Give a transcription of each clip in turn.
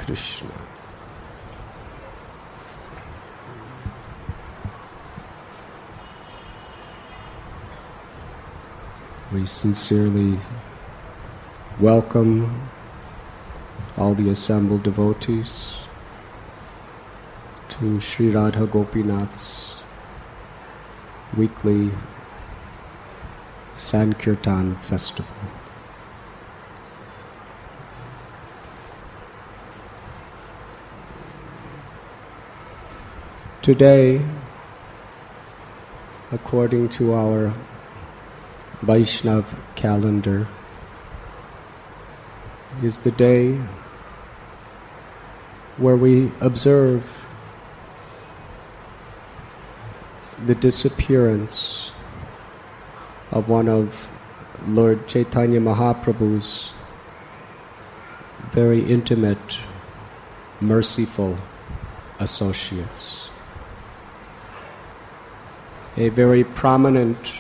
Krishna. We sincerely welcome all the assembled devotees to Sri Radha Gopinath's weekly Sankirtan festival. Today, according to our Vaishnav calendar, is the day where we observe the disappearance of one of Lord Chaitanya Mahaprabhu's very intimate, merciful associates. A very prominent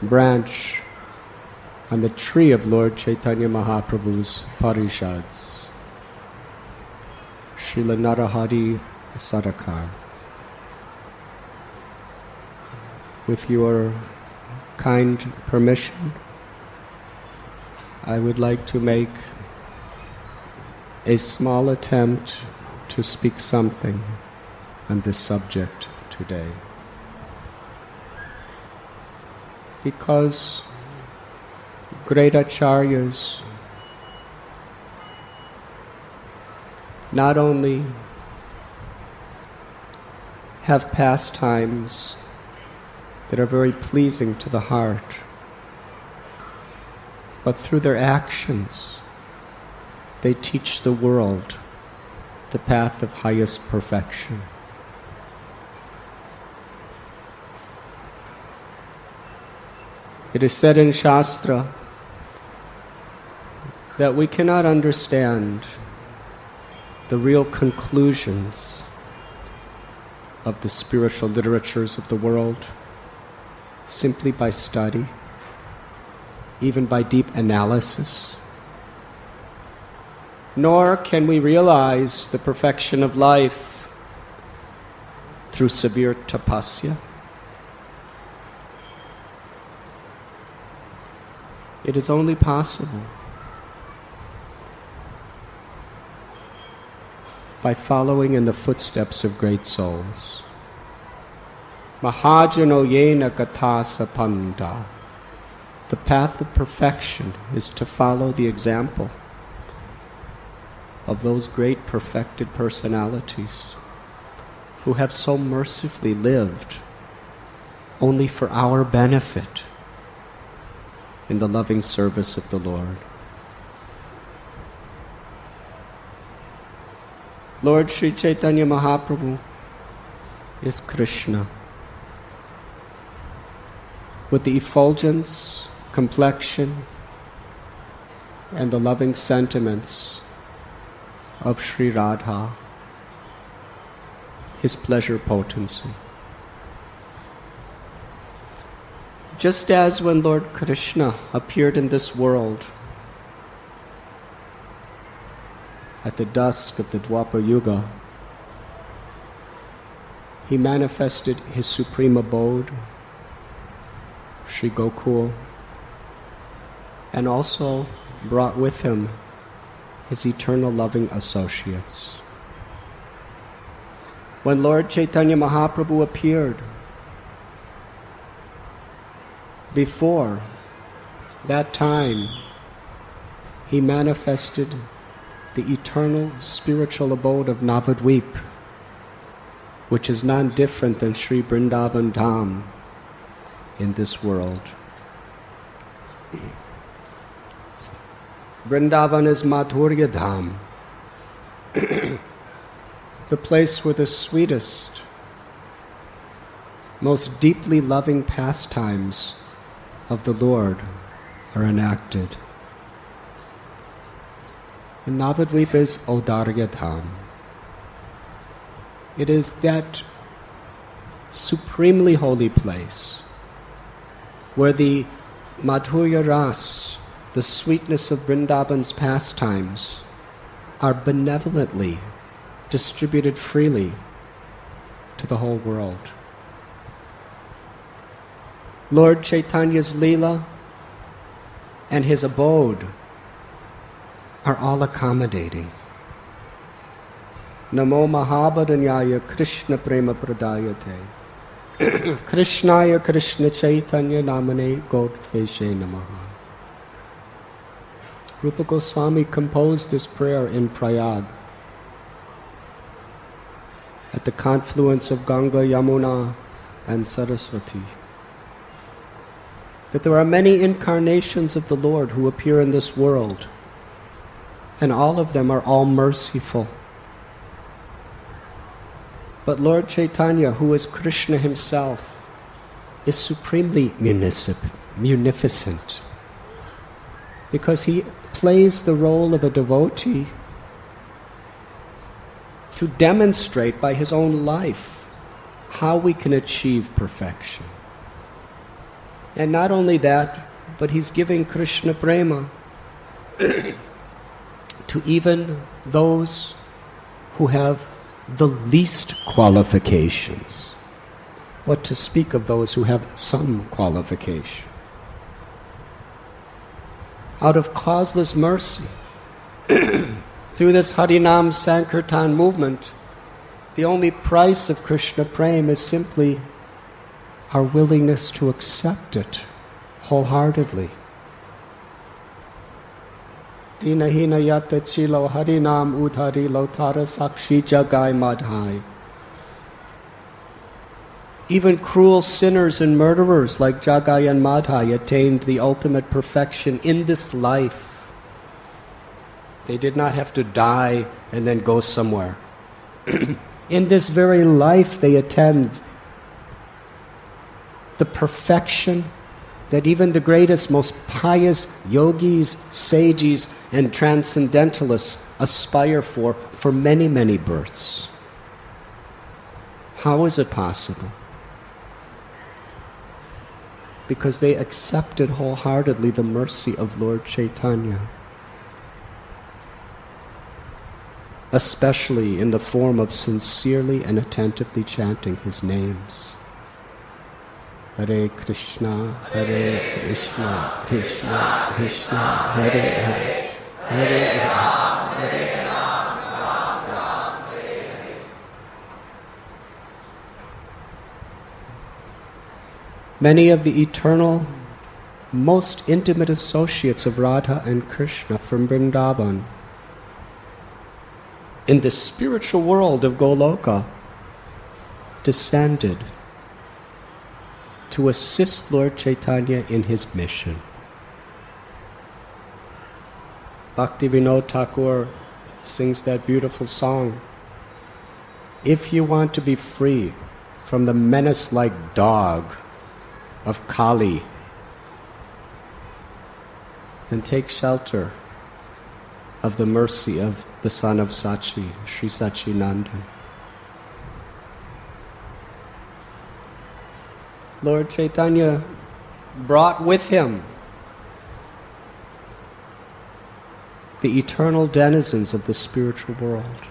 branch on the tree of Lord Chaitanya Mahaprabhu's Parishads, Srila Narahari Sarkar. With your kind permission, I would like to make a small attempt to speak something on this subject today. Because great acharyas not only have pastimes that are very pleasing to the heart, but through their actions they teach the world the path of highest perfection. It is said in Shastra that we cannot understand the real conclusions of the spiritual literatures of the world simply by study, even by deep analysis. Nor can we realize the perfection of life through severe tapasya. It is only possible by following in the footsteps of great souls. Mahajano yena katha sapanda. The path of perfection is to follow the example of those great perfected personalities who have so mercifully lived only for our benefit in the loving service of the Lord. Lord Sri Chaitanya Mahaprabhu is Krishna, with the effulgence, complexion, and the loving sentiments of Sri Radha, his pleasure potency. Just as when Lord Krishna appeared in this world at the dusk of the Dwapara Yuga, he manifested his supreme abode, Sri Gokul, and also brought with him his eternal loving associates. When Lord Chaitanya Mahaprabhu appeared, before that time, he manifested the eternal spiritual abode of Navadvip, which is none different than Sri Vrindavan Dham in this world. Vrindavan is Madhurya Dham, the place where the sweetest, most deeply loving pastimes of the Lord are enacted. And Navadvip is Audarya Dham. It is that supremely holy place where the Madhurya Ras, the sweetness of Vrindavan's pastimes, are benevolently distributed freely to the whole world. Lord Chaitanya's Leela and his abode are all accommodating. Namo Mahabharanyaya Krishna Prema Pradayate Krishnaya Krishna Chaitanya Namane Gottveshe Namaha. Rupa Goswami composed this prayer in Prayag at the confluence of Ganga, Yamuna and Saraswati. That there are many incarnations of the Lord who appear in this world, and all of them are all merciful. But Lord Chaitanya, who is Krishna himself, is supremely munificent, because he plays the role of a devotee to demonstrate by his own life how we can achieve perfection. And not only that, but he's giving Krishna Prema to even those who have the least qualifications. What to speak of those who have some qualification? Out of causeless mercy, through this Harinam Sankirtan movement, the only price of Krishna Prema is simply our willingness to accept it wholeheartedly. Dinahina yata chilo harinam udhari lotara sakshi jagai madhai. Even cruel sinners and murderers like Jagai and Madhai attained the ultimate perfection in this life. They did not have to die and then go somewhere. In this very life they attained the perfection that even the greatest, most pious yogis, sages, and transcendentalists aspire for many, many births. How is it possible? Because they accepted wholeheartedly the mercy of Lord Chaitanya, especially in the form of sincerely and attentively chanting his names. Hare Krishna, Krishna Krishna, Hare Hare, Hare Rama, Hare Rama, Rama Hare Hare. Many of the eternal, most intimate associates of Radha and Krishna from Vrindavan, in the spiritual world of Goloka, descended to assist Lord Chaitanya in his mission. Bhaktivinoda Thakur sings that beautiful song, "If you want to be free from the menace-like dog of Kali, then take shelter of the mercy of the son of Sachi, Sri Sachinandan." Lord Chaitanya brought with him the eternal denizens of the spiritual world.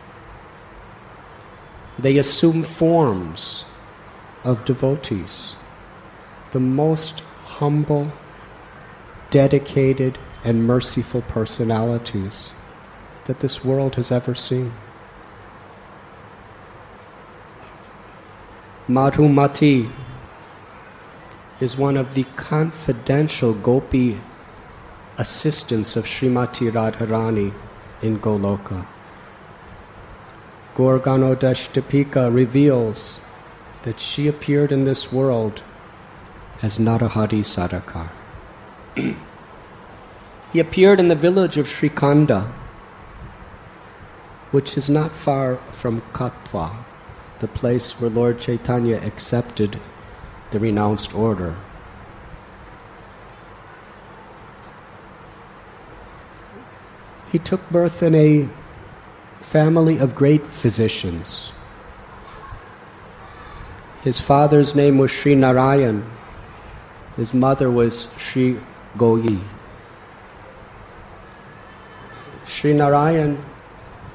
They assume forms of devotees, the most humble, dedicated, and merciful personalities that this world has ever seen. Madhumati is one of the confidential gopi assistants of Srimati Radharani in Goloka. Gorganodashtapika reveals that she appeared in this world as Narahari Sarkar. He appeared in the village of Srikanda, which is not far from Katwa, the place where Lord Chaitanya accepted the renounced order. He took birth in a family of great physicians. His father's name was Sri Narayan. His mother was Sri Goyi. Sri Narayan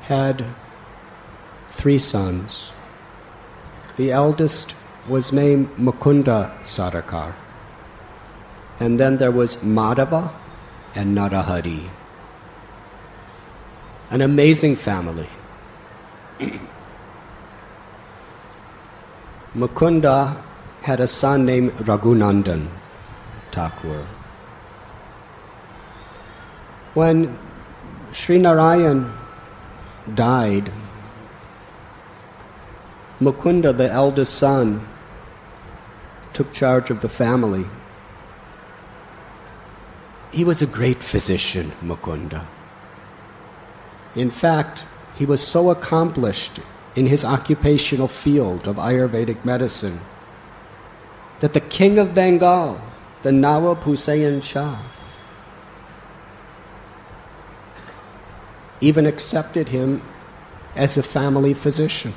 had 3 sons. The eldest was named Mukunda Sarkar. And then there was Madhava and Narahari. An amazing family. Mukunda had a son named Raghunandan Thakur. When Sri Narayan died, Mukunda, the eldest son, took charge of the family. He was a great physician, Mukunda. In fact, he was so accomplished in his occupational field of Ayurvedic medicine that the king of Bengal, the Nawab Hussain Shah, even accepted him as a family physician,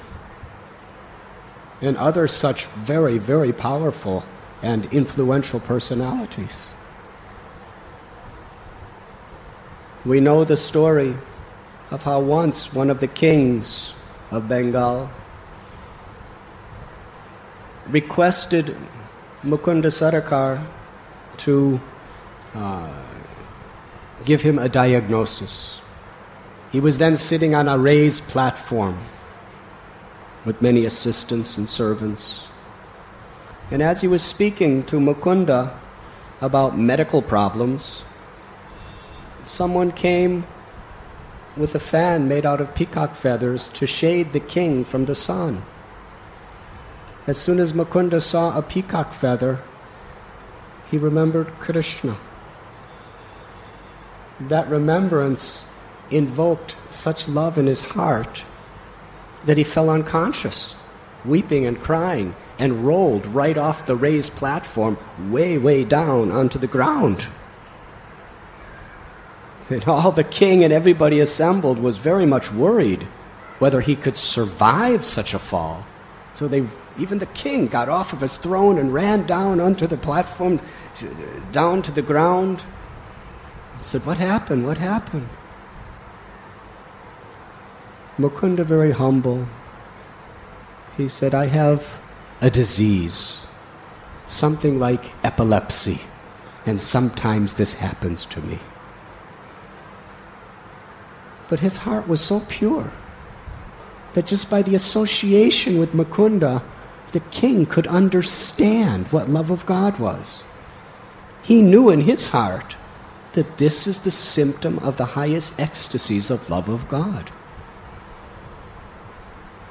and other such very, very powerful and influential personalities. We know the story of how once one of the kings of Bengal requested Mukunda Sarkar to give him a diagnosis. He was then sitting on a raised platform with many assistants and servants. And as he was speaking to Mukunda about medical problems, someone came with a fan made out of peacock feathers to shade the king from the sun. As soon as Mukunda saw a peacock feather, he remembered Krishna. That remembrance invoked such love in his heart that he fell unconscious, weeping and crying, and rolled right off the raised platform way, way down onto the ground. And all the king and everybody assembled was very much worried whether he could survive such a fall. So even the king got off of his throne and ran down onto the platform, down to the ground. He said, "What happened? What happened?" Mukunda, very humble, he said, "I have a disease, something like epilepsy, and sometimes this happens to me." But his heart was so pure that just by the association with Mukunda, the king could understand what love of God was. He knew in his heart that this is the symptom of the highest ecstasies of love of God.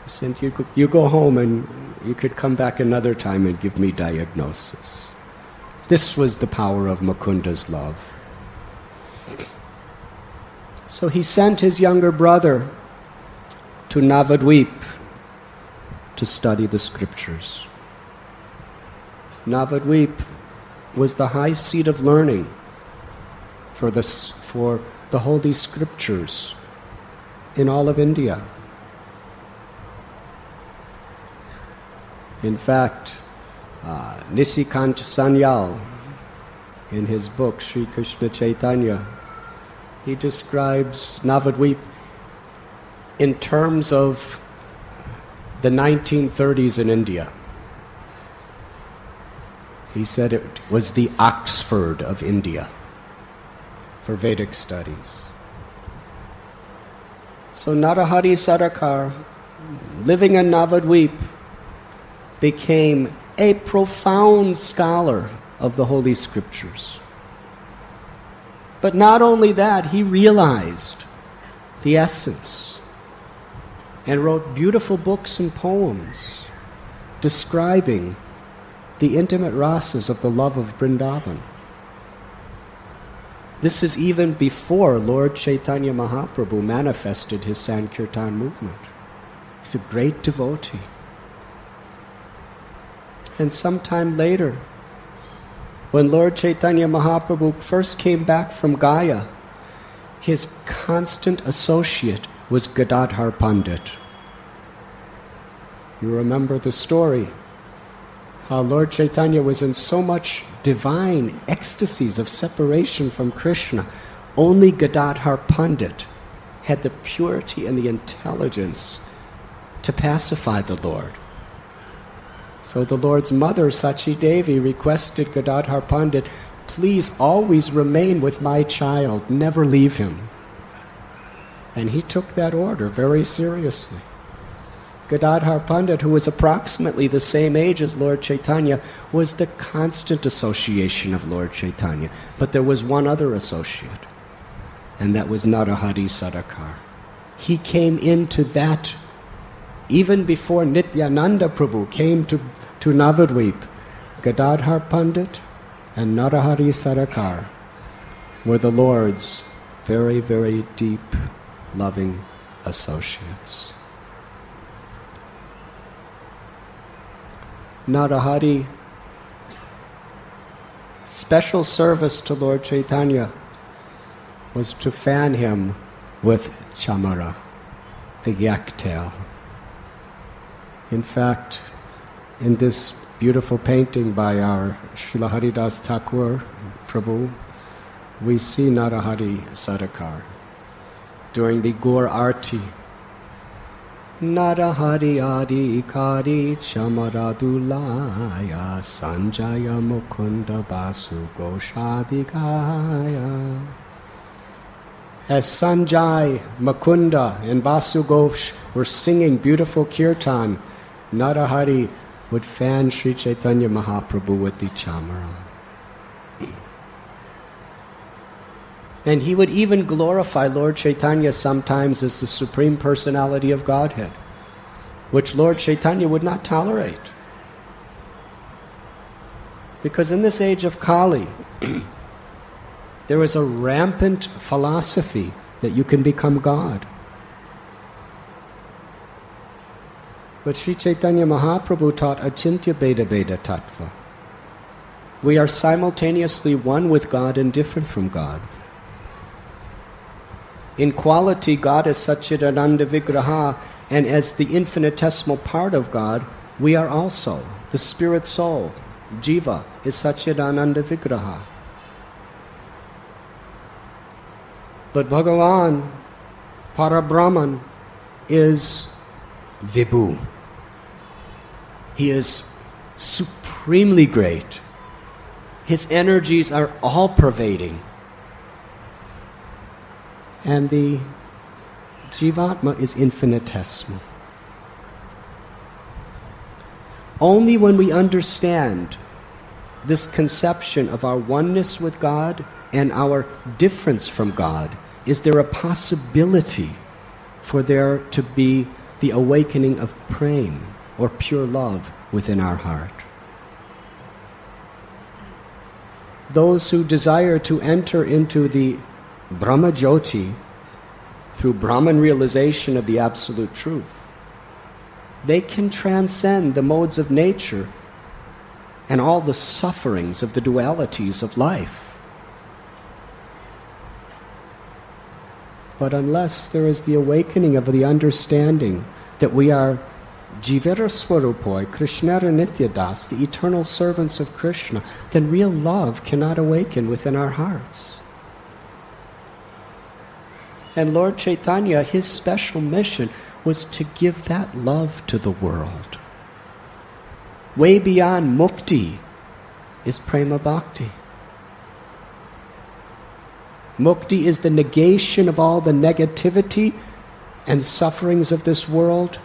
He said, you go home and you could come back another time and give me diagnosis. This was the power of Mukunda's love. So he sent his younger brother to Navadvip to study the scriptures. Navadvip was the high seat of learning for the holy scriptures in all of India. In fact, Nisikant Sanyal, in his book Sri Krishna Chaitanya, he describes Navadvip in terms of the 1930s in India. He said it was the Oxford of India for Vedic studies. So Narahari Sarkar, living in Navadvip, became a profound scholar of the Holy Scriptures. But not only that, he realized the essence and wrote beautiful books and poems describing the intimate rasas of the love of Vrindavan. This is even before Lord Chaitanya Mahaprabhu manifested his Sankirtan movement. He's a great devotee. And sometime later, when Lord Chaitanya Mahaprabhu first came back from Gaya, his constant associate was Gadadhar Pandit. You remember the story, how Lord Chaitanya was in so much divine ecstasies of separation from Krishna. Only Gadadhar Pandit had the purity and the intelligence to pacify the Lord. So the Lord's mother, Sachi Devi, requested Gadadhar Pandit, please always remain with my child, never leave him. And he took that order very seriously. Gadadhar Pandit, who was approximately the same age as Lord Chaitanya, was the constant association of Lord Chaitanya. But there was one other associate, and that was Narahari Sarkar. He came into that even before Nityananda Prabhu came to Navadvip. Gadadhar Pandit and Narahari Sarkar were the Lord's very, very deep, loving associates. Narahari, special service to Lord Chaitanya was to fan him with chamara, the yak tail. In fact, in this beautiful painting by our Srila Haridas Thakur Prabhu, we see Narahari Sarkar during the Gaur Arti. Narahari Adi Kari Chamaradulaya Sanjaya Mukunda Basu Goshadikaya. As Sanjay, Mukunda, and Basu Ghosh were singing beautiful kirtan, Narahari would fan Sri Chaitanya Mahaprabhu with the chamara. And he would even glorify Lord Chaitanya sometimes as the Supreme Personality of Godhead, which Lord Chaitanya would not tolerate. Because in this age of Kali, there is a rampant philosophy that you can become God. But Sri Chaitanya Mahaprabhu taught Achintya Beda Beda Tattva. We are simultaneously one with God and different from God. In quality, God is Satchidananda Vigraha, and as the infinitesimal part of God, we are also. The spirit soul, Jiva, is Satchidananda Vigraha. But Bhagavan, Parabrahman, is Vibhu. He is supremely great. His energies are all-pervading. And the Jivatma is infinitesimal. Only when we understand this conception of our oneness with God and our difference from God is there a possibility for there to be the awakening of prema, or pure love, within our heart. Those who desire to enter into the Brahma Jyoti through Brahman realization of the Absolute Truth, they can transcend the modes of nature and all the sufferings of the dualities of life. But unless there is the awakening of the understanding that we are Jivera Swarupoi, Krishnara Nityadas, the eternal servants of Krishna, then real love cannot awaken within our hearts. And Lord Chaitanya, his special mission was to give that love to the world. Way beyond mukti is prema bhakti. Mukti is the negation of all the negativity and sufferings of this world,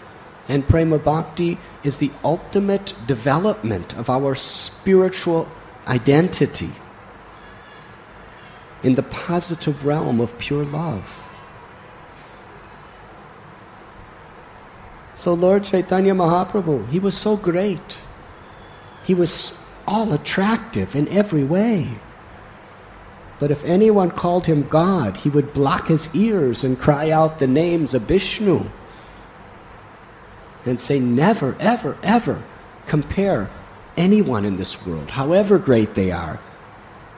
and prema bhakti is the ultimate development of our spiritual identity in the positive realm of pure love. So Lord Chaitanya Mahaprabhu, he was so great. He was all attractive in every way. But if anyone called him God, he would block his ears and cry out the names of Vishnu and say, never, ever, ever compare anyone in this world, however great they are,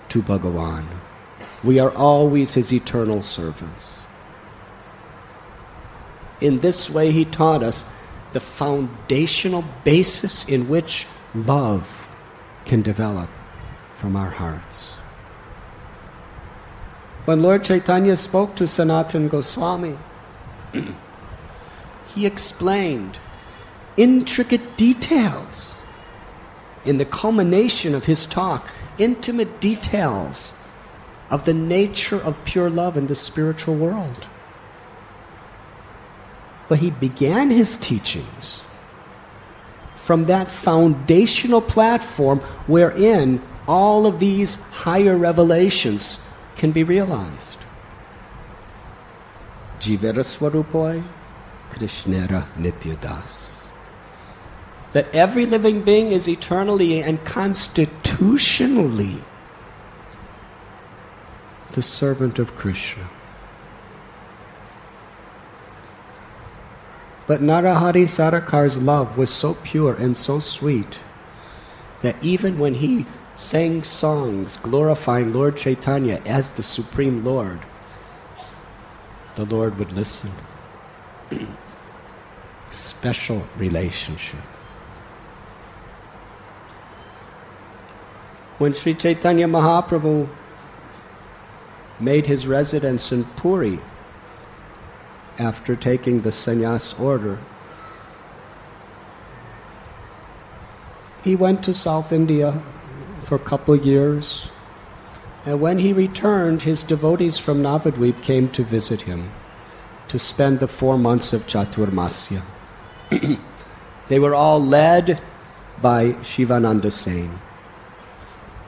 to Bhagavan. We are always his eternal servants. In this way, he taught us the foundational basis in which love can develop from our hearts. When Lord Chaitanya spoke to Sanatana Goswami, he explained intricate details in the culmination of his talk, intimate details of the nature of pure love in the spiritual world. But he began his teachings from that foundational platform wherein all of these higher revelations can be realized. Jivera Swarupoi, Krishnera Nityadas. That every living being is eternally and constitutionally the servant of Krishna. But Narahari Sarkar's love was so pure and so sweet that even when he sang songs glorifying Lord Chaitanya as the Supreme Lord, the Lord would listen. Special relationship. When Sri Chaitanya Mahaprabhu made his residence in Puri after taking the sannyas order, he went to South India for a couple years, and when he returned, his devotees from Navadvip came to visit him to spend the 4 months of Chaturmasya. They were all led by Shivananda Sen.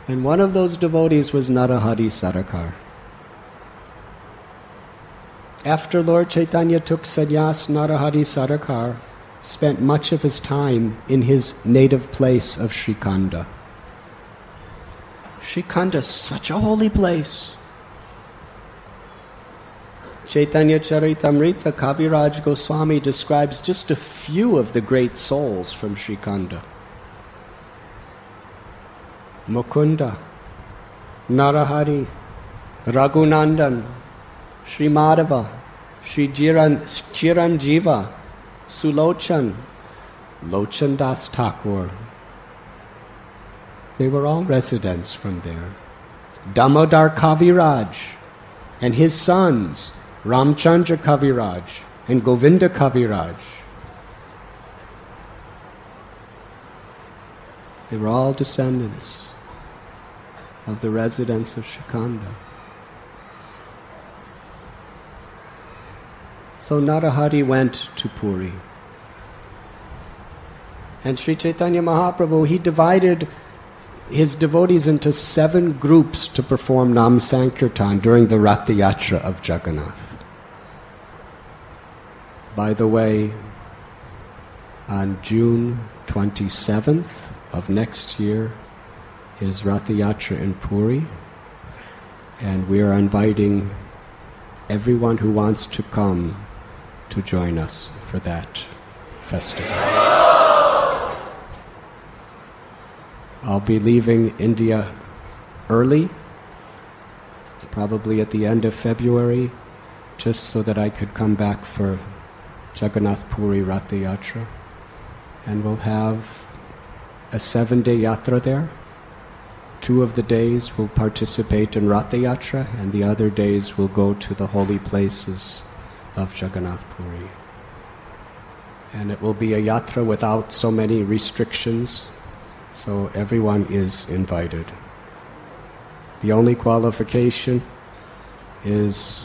And one of those devotees was Narahari Sarkar. After Lord Chaitanya took sannyas, Narahari Sarkar spent much of his time in his native place of Srikanda. Srikanda is such a holy place. Chaitanya Charitamrita, Kaviraj Goswami describes just a few of the great souls from Srikanda. Mukunda, Narahari, Raghunandan, Sri Madhava, Sri Chiranjiva, Sulochan, Lochan Das Thakur. They were all residents from there. Damodar Kaviraj and his sons, Ramchandra Kaviraj and Govinda Kaviraj. They were all descendants of the residents of Srikanda. So Narahari went to Puri. And Sri Chaitanya Mahaprabhu, he divided his devotees into 7 groups to perform Nam Sankirtan during the Ratha Yatra of Jagannath. By the way, on June 27th of next year is Ratha Yatra in Puri, and we are inviting everyone who wants to come to join us for that festival. I'll be leaving India early, probably at the end of February, just so that I could come back for Jagannath Puri Ratha Yatra. And we'll have a 7-day yatra there. 2 of the days will participate in Ratha Yatra, and the other days will go to the holy places of Jagannath Puri. And it will be a yatra without so many restrictions, so everyone is invited. The only qualification is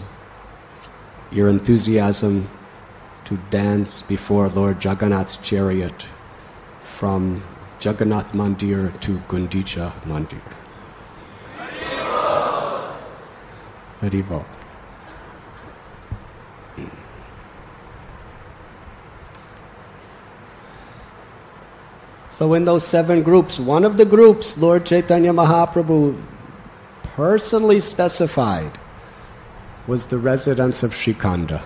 your enthusiasm to dance before Lord Jagannath's chariot from Jagannath Mandir to Gundicha Mandir. Haribo. So in those 7 groups, one of the groups Lord Chaitanya Mahaprabhu personally specified was the residents of Srikanda.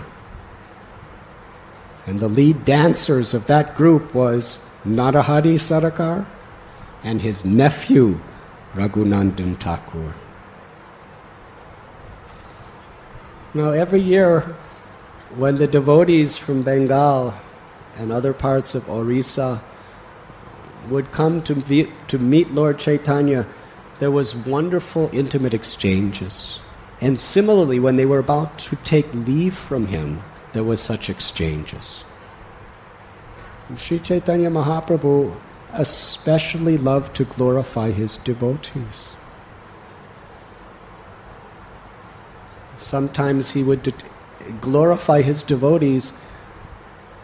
And the lead dancers of that group was Narahari Sarkar and his nephew Raghunandan Thakur. Now every year when the devotees from Bengal and other parts of Orissa would come to meet Lord Chaitanya, there was wonderful intimate exchanges. And similarly, when they were about to take leave from him, there was such exchanges. Sri Chaitanya Mahaprabhu especially loved to glorify his devotees. Sometimes he would glorify his devotees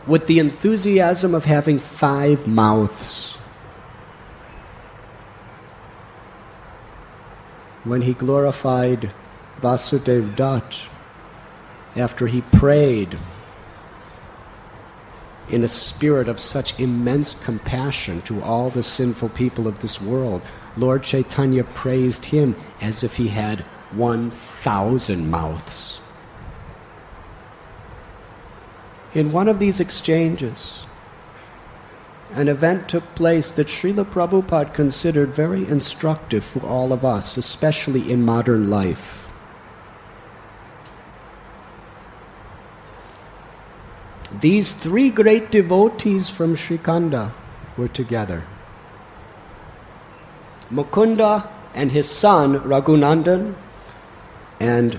with the enthusiasm of having 5 mouths. When he glorified Vasudev Dutt, after he prayed in a spirit of such immense compassion to all the sinful people of this world, Lord Chaitanya praised him as if he had 1,000 mouths. In one of these exchanges, an event took place that Srila Prabhupada considered very instructive for all of us, especially in modern life. These 3 great devotees from Srikanda were together. Mukunda and his son Raghunandan and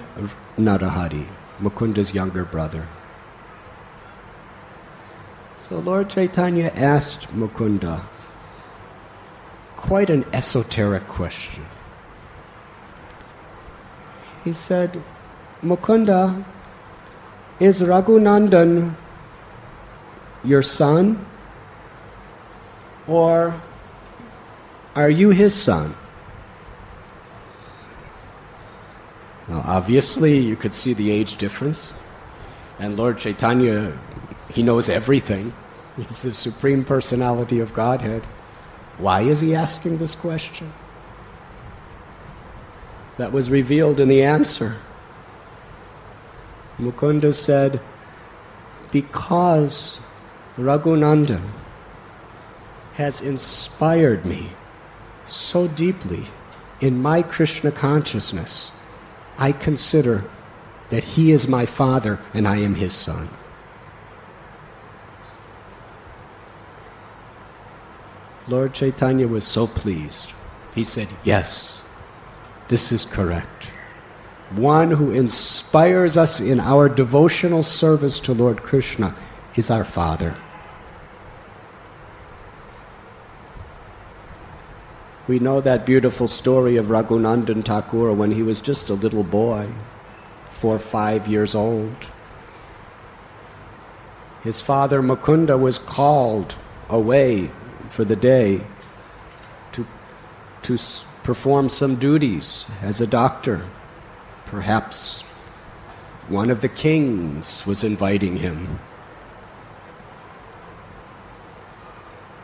Narahari, Mukunda's younger brother. So Lord Chaitanya asked Mukunda quite an esoteric question. He said, Mukunda, is Raghunandan your son, or are you his son? Now obviously you could see the age difference, and Lord Chaitanya, he knows everything. He's the Supreme Personality of Godhead. Why is he asking this question? That was revealed in the answer. Mukunda said, because Raghunandan has inspired me so deeply in my Krishna consciousness, I consider that he is my father and I am his son. Lord Chaitanya was so pleased. He said, yes, this is correct. One who inspires us in our devotional service to Lord Krishna is our father. We know that beautiful story of Raghunandan Thakur when he was just a little boy, 4 or 5 years old. His father Mukunda was called away for the day to perform some duties as a doctor. Perhaps one of the kings was inviting him.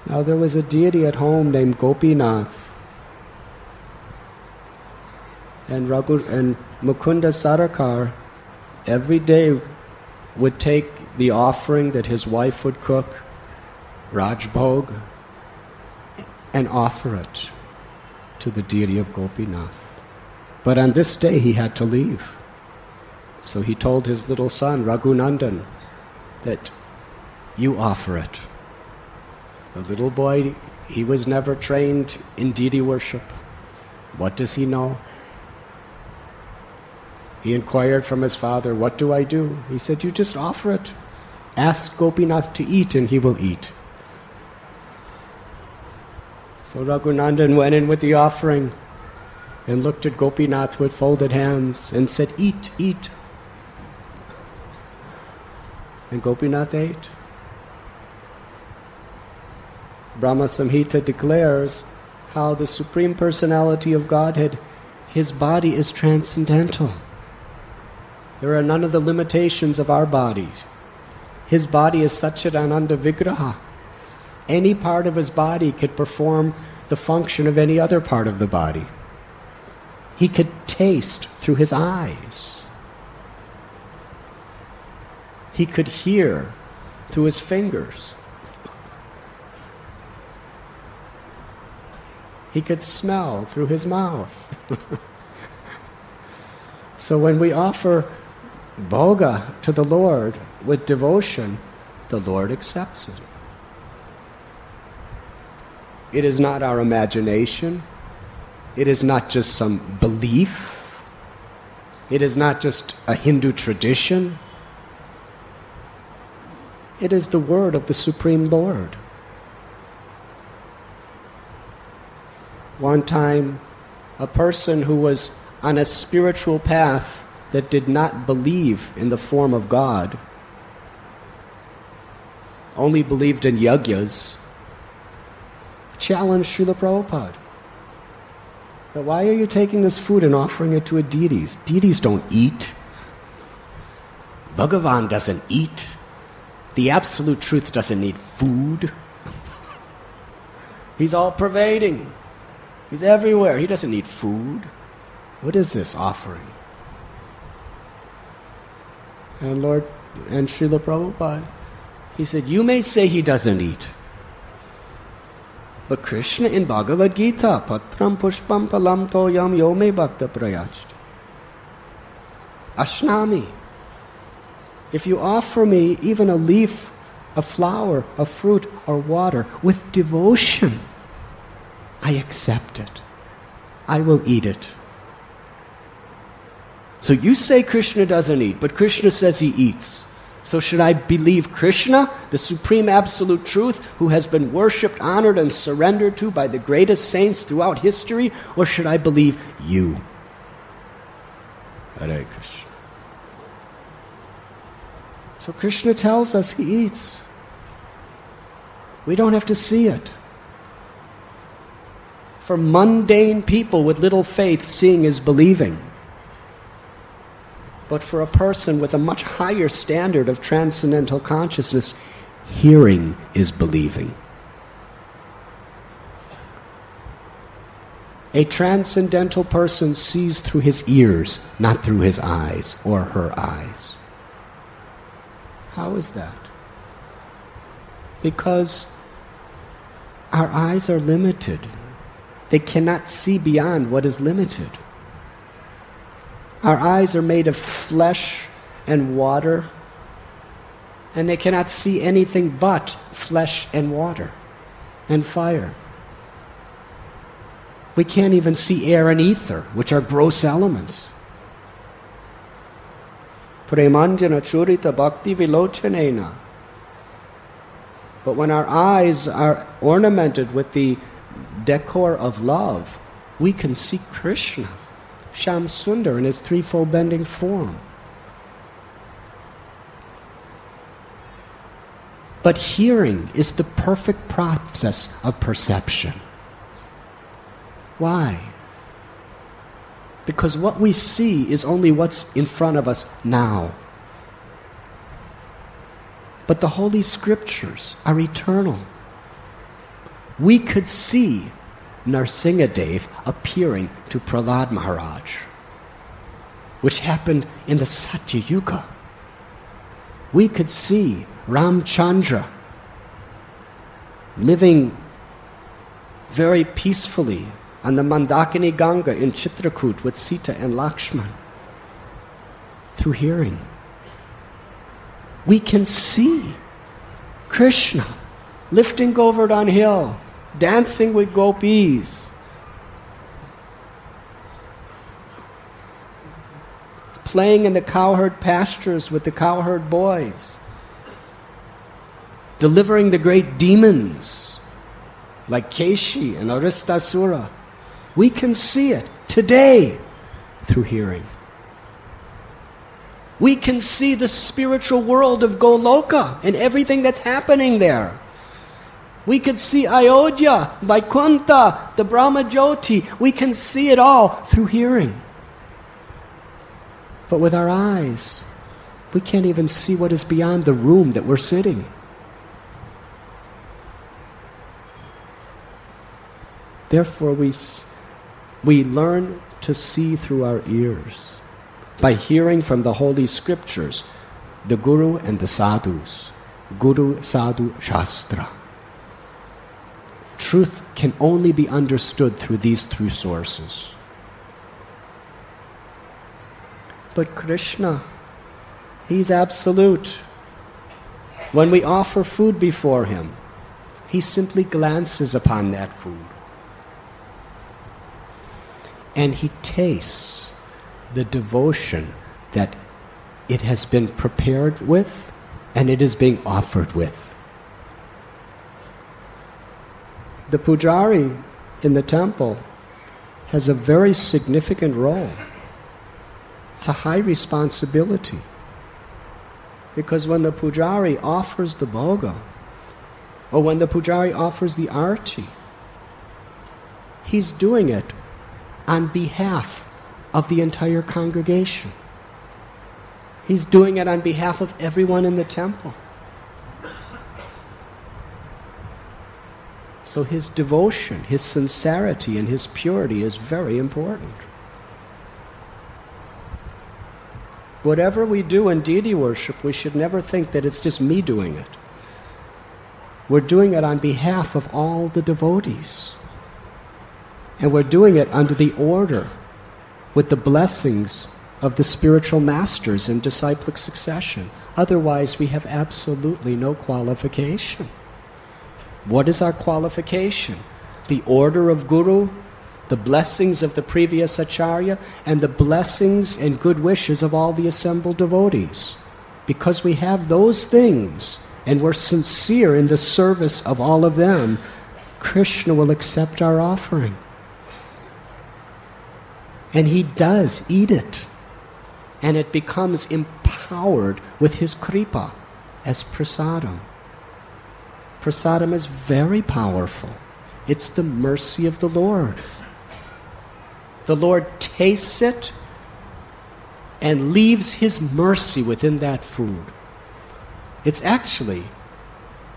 Now there was a deity at home named Gopinath, and Mukunda Sarkar every day would take the offering that his wife would cook, Rajbhog, and offer it to the deity of Gopinath. But on this day he had to leave. So he told his little son, Raghunandan, that you offer it. The little boy, he was never trained in deity worship. What does he know? He inquired from his father, what do I do? He said, you just offer it. Ask Gopinath to eat and he will eat. So Raghunandan went in with the offering and looked at Gopinath with folded hands and said, eat, eat. And Gopinath ate. Brahma Samhita declares how the Supreme Personality of Godhead, his body is transcendental. There are none of the limitations of our bodies. His body is Satchidananda Vigraha. Any part of his body could perform the function of any other part of the body. He could taste through his eyes. He could hear through his fingers. He could smell through his mouth. So when we offer bhoga to the Lord with devotion, the Lord accepts it. It is not our imagination. It is not just some belief. It is not just a Hindu tradition. It is the word of the Supreme Lord. One time, a person who was on a spiritual path that did not believe in the form of God, only believed in yagyas, challenged Srila Prabhupada. But why are you taking this food and offering it to a deities? Deities don't eat. Bhagavan doesn't eat. The Absolute Truth doesn't need food. He's all-pervading. He's everywhere. He doesn't need food. What is this offering? And Srila Prabhupada, he said, you may say he doesn't eat. But Krishna in Bhagavad Gita, Patram Pushpam Palam Toyam Yome Bhakta Prayachta. Ashnami. If you offer me even a leaf, a flower, a fruit, or water with devotion, I accept it. I will eat it. So you say Krishna doesn't eat, but Krishna says he eats. So should I believe Krishna, the Supreme Absolute Truth, who has been worshipped, honored, and surrendered to by the greatest saints throughout history, or should I believe you? Hare Krishna. So Krishna tells us he eats. We don't have to see it. For mundane people with little faith, seeing is believing. But for a person with a much higher standard of transcendental consciousness, hearing is believing. A transcendental person sees through his ears, not through his eyes or her eyes. How is that? Because our eyes are limited. They cannot see beyond what is limited. Our eyes are made of flesh and water, and they cannot see anything but flesh and water and fire. We can't even see air and ether, which are gross elements. Premanjana churita bhakti vilochanena. But when our eyes are ornamented with the decor of love, we can see Krishna, Sham Sundar, in his threefold bending form. But hearing is the perfect process of perception. Why? Because what we see is only what's in front of us now. But the Holy Scriptures are eternal. We could see Narsingadev appearing to Prahlad Maharaj, which happened in the Satya Yuga. We could see Ramchandra living very peacefully on the Mandakini Ganga in Chitrakoot with Sita and Lakshman through hearing. We can see Krishna lifting Govardhan Hill, dancing with gopis, playing in the cowherd pastures with the cowherd boys, delivering the great demons like Keshi and Aristasura. We can see it today through hearing. We can see the spiritual world of Goloka and everything that's happening there. We could see Ayodhya, Vaikuntha, the Brahma Jyoti. We can see it all through hearing. But with our eyes, we can't even see what is beyond the room that we're sitting. Therefore, we learn to see through our ears by hearing from the Holy Scriptures, the Guru and the Sadhus, Guru, Sadhu, Shastra. Truth can only be understood through these three sources. But Krishna, He's absolute. When we offer food before Him, He simply glances upon that food. And He tastes the devotion that it has been prepared with and it is being offered with. The pujari in the temple has a very significant role. It's a high responsibility. Because when the pujari offers the bhoga, or when the pujari offers the arti, he's doing it on behalf of the entire congregation. He's doing it on behalf of everyone in the temple. So his devotion, his sincerity, and his purity is very important. Whatever we do in deity worship, we should never think that it's just me doing it. We're doing it on behalf of all the devotees. And we're doing it under the order, with the blessings of the spiritual masters in disciplic succession. Otherwise, we have absolutely no qualification. What is our qualification? The order of Guru, the blessings of the previous Acharya, and the blessings and good wishes of all the assembled devotees. Because we have those things, and we're sincere in the service of all of them, Krishna will accept our offering. And he does eat it. And it becomes empowered with his kripa as prasadam. Prasadam is very powerful. It's the mercy of the Lord. The Lord tastes it and leaves his mercy within that food. It's actually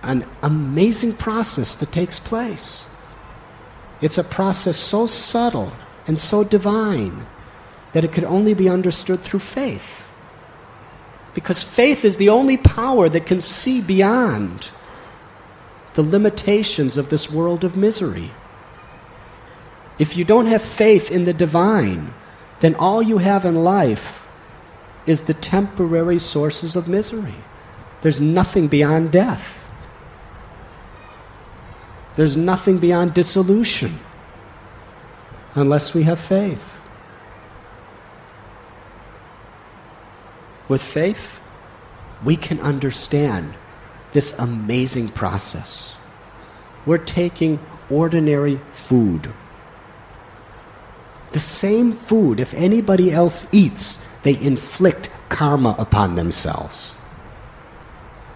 an amazing process that takes place. It's a process so subtle and so divine that it could only be understood through faith. Because faith is the only power that can see beyond the limitations of this world of misery. If you don't have faith in the divine, then all you have in life is the temporary sources of misery. There's nothing beyond death. There's nothing beyond dissolution unless we have faith. With faith, we can understand this amazing process. We're taking ordinary food. The same food, if anybody else eats, they inflict karma upon themselves.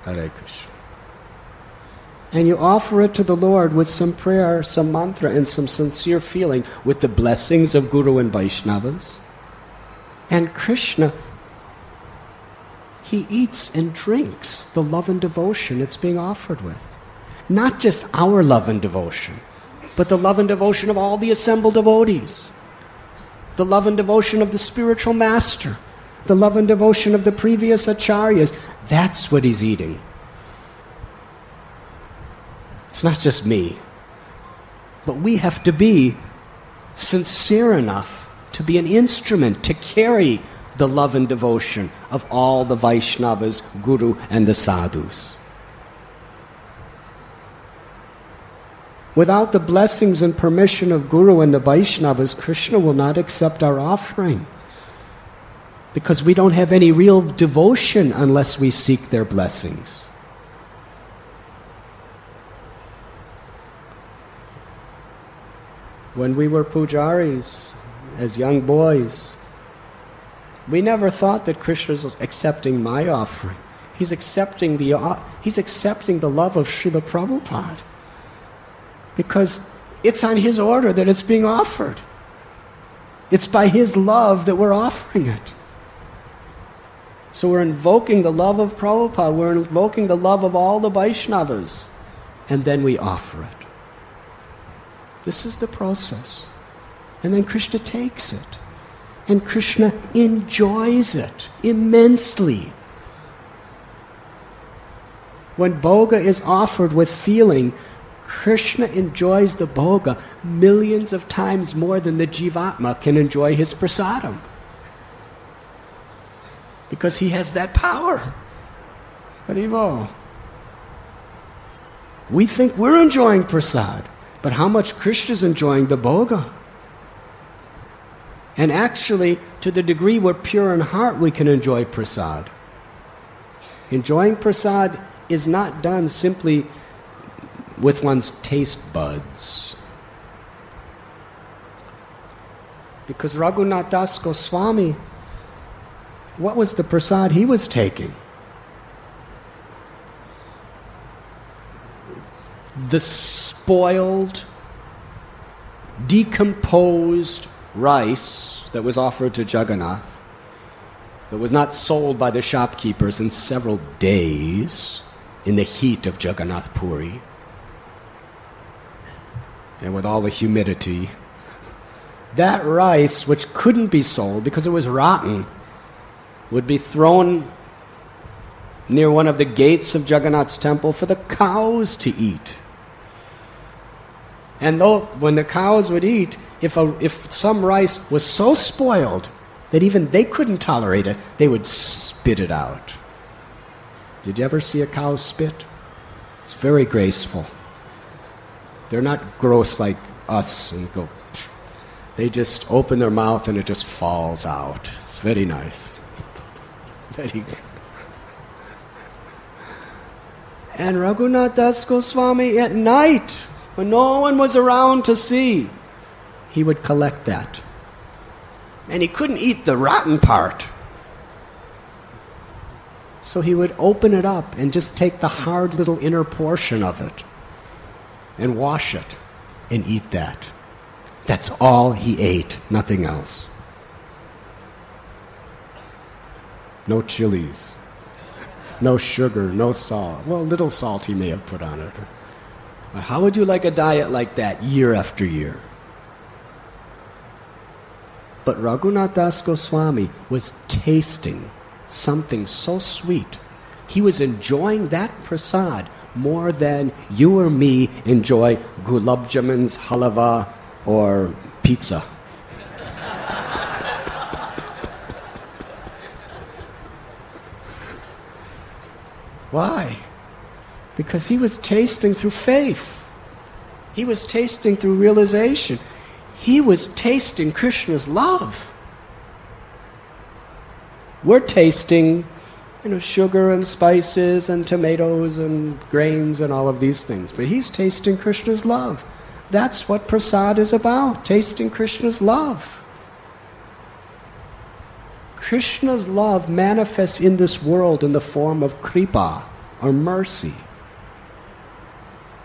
Hare Krishna. And you offer it to the Lord with some prayer, some mantra, and some sincere feeling, with the blessings of Guru and Vaishnavas. And Krishna, he eats and drinks the love and devotion it's being offered with. Not just our love and devotion, but the love and devotion of all the assembled devotees. The love and devotion of the spiritual master. The love and devotion of the previous acharyas. That's what he's eating. It's not just me. But we have to be sincere enough to be an instrument to carry the love and devotion of all the Vaishnavas, Guru, and the sadhus. Without the blessings and permission of Guru and the Vaishnavas, Krishna will not accept our offering. Because we don't have any real devotion unless we seek their blessings. When we were pujaris, as young boys, we never thought that Krishna was accepting my offering. He's accepting the love of Srila Prabhupada. Because it's on his order that it's being offered. It's by his love that we're offering it. So we're invoking the love of Prabhupada, we're invoking the love of all the Vaishnavas, and then we offer it. This is the process. And then Krishna takes it. And Krishna enjoys it immensely. When bhoga is offered with feeling, Krishna enjoys the bhoga millions of times more than the jivatma can enjoy his prasadam. Because he has that power. Haribo. We think we're enjoying prasad, but how much Krishna's enjoying the bhoga? And actually, to the degree we're pure in heart, we can enjoy prasad. Enjoying prasad is not done simply with one's taste buds. Because Radhanath Das Goswami, what was the prasad he was taking? The spoiled, decomposed rice that was offered to Jagannath, that was not sold by the shopkeepers in several days in the heat of Jagannath Puri, and with all the humidity. That rice, which couldn't be sold because it was rotten, would be thrown near one of the gates of Jagannath's temple for the cows to eat. And though when the cows would eat, if some rice was so spoiled that even they couldn't tolerate it, they would spit it out. Did you ever see a cow spit? It's very graceful. They're not gross like us and go. They just open their mouth and it just falls out. It's very nice. Very good. And Radhanath Das Goswami at night, when no one was around to see, he would collect that. And he couldn't eat the rotten part. So he would open it up and just take the hard little inner portion of it and wash it and eat that. That's all he ate, nothing else. No chilies, no sugar, no salt. Well, a little salt he may have put on it. But how would you like a diet like that year after year? But Radhanath Das Goswami was tasting something so sweet. He was enjoying that prasad more than you or me enjoy gulab jamuns, halava, or pizza. Why? Because he was tasting through faith. He was tasting through realization. He was tasting Krishna's love. We're tasting, sugar and spices and tomatoes and grains and all of these things. But he's tasting Krishna's love. That's what prasad is about, tasting Krishna's love. Krishna's love manifests in this world in the form of kripa, or mercy.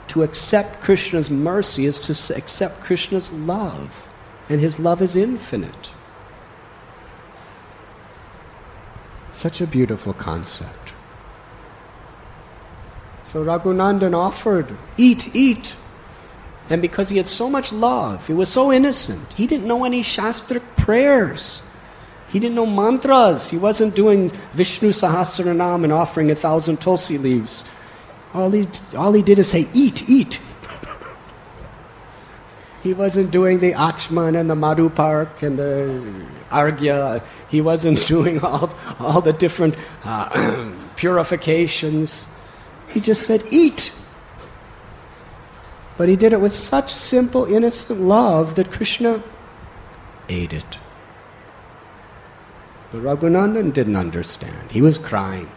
To accept Krishna's mercy is to accept Krishna's love, and his love is infinite. Such a beautiful concept. So Raghunandan offered, eat. And because he had so much love, he was so innocent, he didn't know any shastric prayers. He didn't know mantras. He wasn't doing Vishnu Sahasranam and offering 1,000 tulsi leaves. All he did is say, eat. He wasn't doing the Achman and the Madhupark and the Argya. He wasn't doing all the different purifications. He just said, eat. But he did it with such simple, innocent love that Krishna ate it. But Raghunandan didn't understand. He was crying.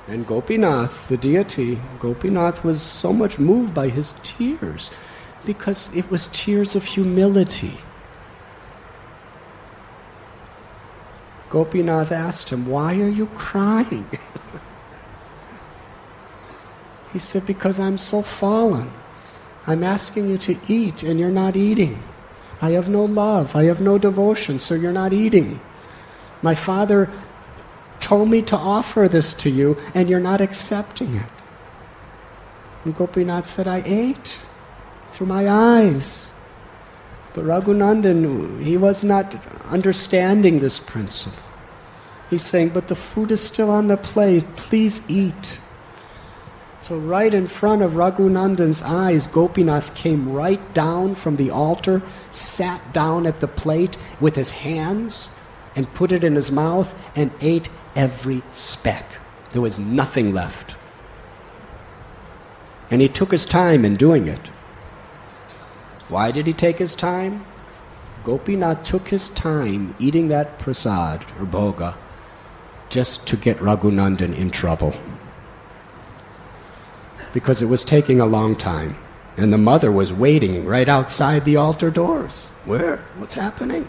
And Gopinath, the deity, Gopinath was so much moved by his tears because it was tears of humility. Gopinath asked him, "Why are you crying?" He said, "Because I'm so fallen. I'm asking you to eat and you're not eating. I have no love, I have no devotion, so you're not eating. My father told me to offer this to you and you're not accepting it." And Gopinath said, "I ate through my eyes." But Raghunandan, he was not understanding this principle. He's saying, "But the food is still on the plate, please eat." So right in front of Raghunandan's eyes, Gopinath came right down from the altar, sat down at the plate with his hands, and put it in his mouth, and ate every speck. There was nothing left. And he took his time in doing it. Why did he take his time? Gopinath took his time eating that prasad, or bhoga, just to get Raghunandan in trouble. Because it was taking a long time. And the mother was waiting right outside the altar doors. Where? What's happening?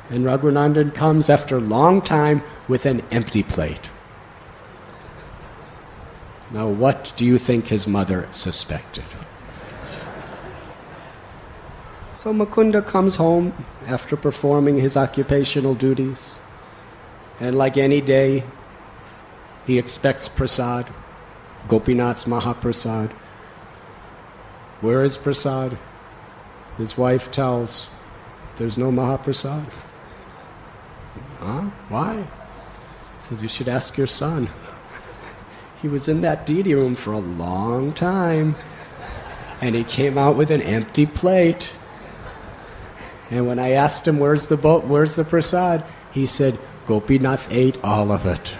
And Raghunandan comes after a long time with an empty plate. Now what do you think his mother suspected? So Mukunda comes home after performing his occupational duties. And like any day, he expects prasad, Gopinath's Mahaprasad. Where is prasad? His wife tells, there's no Mahaprasad. Huh? Why? He says, you should ask your son. He was in that deity room for a long time, and he came out with an empty plate. And when I asked him, where's the prasad? He said, Gopinath ate all of it.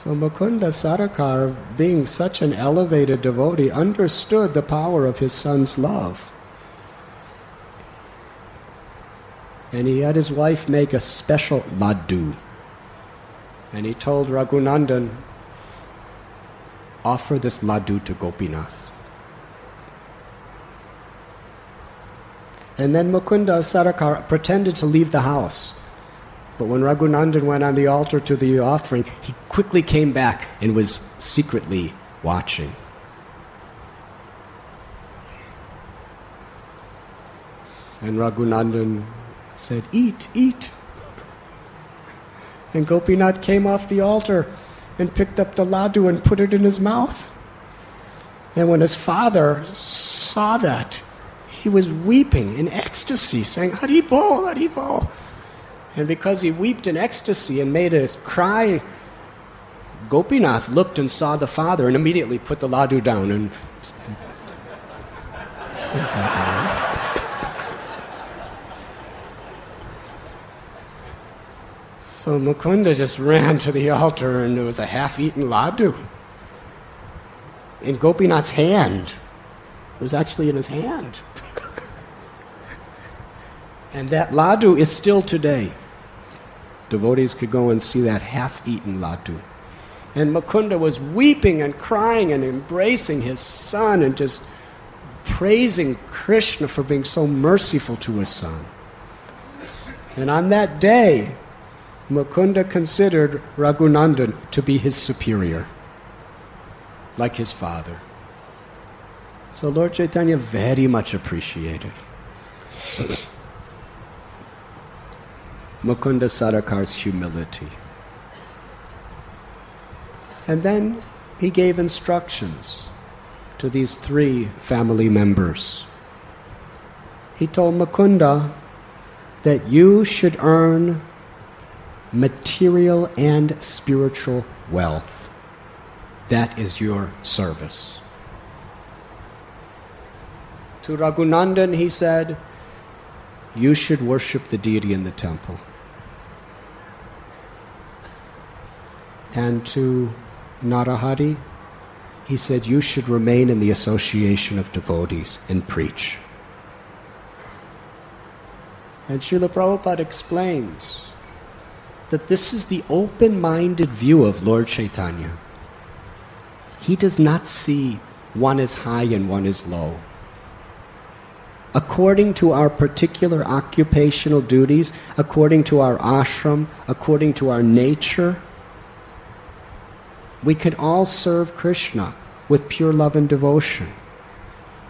So Mukunda Sarkar, being such an elevated devotee, understood the power of his son's love. And he had his wife make a special laddu. And he told Raghunandan, offer this laddu to Gopinath. And then Mukunda Sarkar pretended to leave the house. But when Raghunandan went on the altar to the offering, he quickly came back and was secretly watching. And Raghunandan said, eat, eat. And Gopinath came off the altar and picked up the laddu and put it in his mouth. And when his father saw that, he was weeping in ecstasy, saying, Haribol, Haribol. And because he wept in ecstasy and made a cry, Gopinath looked and saw the father and immediately put the laddu down and... So Mukunda just ran to the altar, and there was a half-eaten laddu in Gopinath's hand. It was actually in his hand. And that laddu is still today. Devotees could go and see that half-eaten laddu. And Mukunda was weeping and crying and embracing his son and just praising Krishna for being so merciful to his son. And on that day, Mukunda considered Raghunandan to be his superior, like his father. So Lord Chaitanya very much appreciated Mukunda Sarkar's humility. And then he gave instructions to these 3 family members. He told Mukunda that you should earn material and spiritual wealth. That is your service. To Raghunandan he said, you should worship the deity in the temple. And to Narahari, he said, you should remain in the association of devotees and preach. And Srila Prabhupada explains that this is the open-minded view of Lord Chaitanya. He does not see one is high and one is low. According to our particular occupational duties, according to our ashram, according to our nature, we can all serve Krishna with pure love and devotion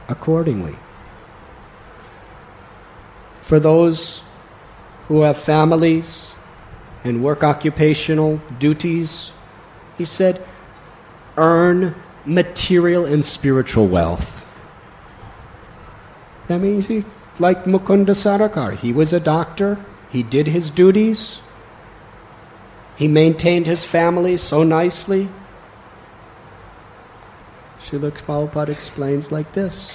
accordingly. For those who have families and work occupational duties, he said, earn material and spiritual wealth. That means like Mukunda Sarkar, he was a doctor, he did his duties, he maintained his family so nicely. Srila Prabhupada explains like this: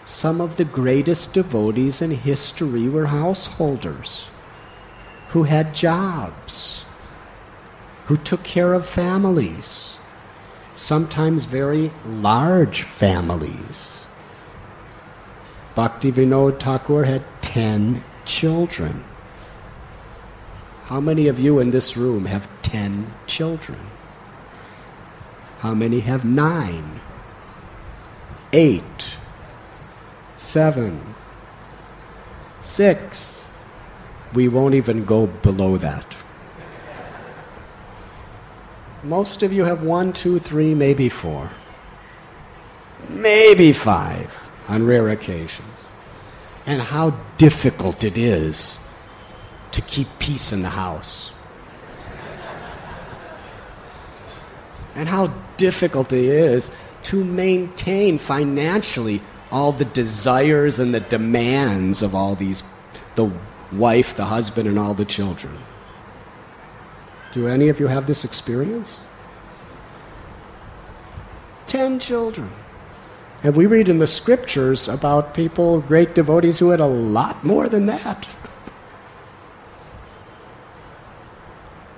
some of the greatest devotees in history were householders who had jobs, who took care of families, sometimes very large families. Bhakti Vinod Thakur had 10 children. How many of you in this room have 10 children? How many have 9, 8, 7, 6? We won't even go below that. Most of you have 1, 2, 3, maybe 4. Maybe 5 on rare occasions. And how difficult it is to keep peace in the house. And how difficult it is to maintain financially all the desires and the demands of all these, the wife, the husband, and all the children. Do any of you have this experience? 10 children. And we read in the scriptures about people, great devotees, who had a lot more than that.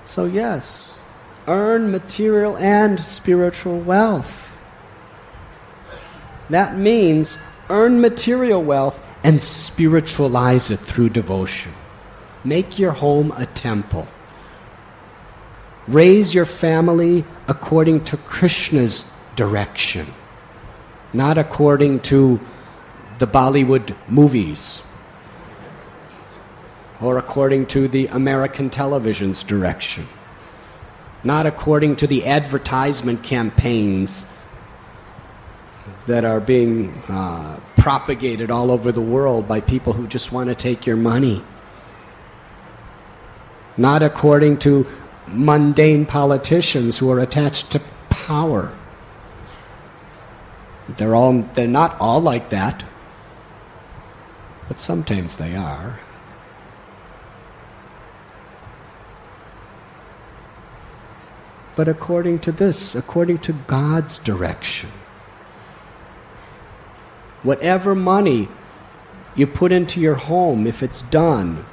So yes, earn material and spiritual wealth. That means earn material wealth and spiritualize it through devotion. Make your home a temple. Raise your family according to Krishna's direction, not according to the Bollywood movies or according to the American television's direction, not according to the advertisement campaigns that are being propagated all over the world by people who just want to take your money, not according to mundane politicians who are attached to power. They're not all like that, but sometimes they are. But according to this, according to God's direction, whatever money you put into your home, if it's done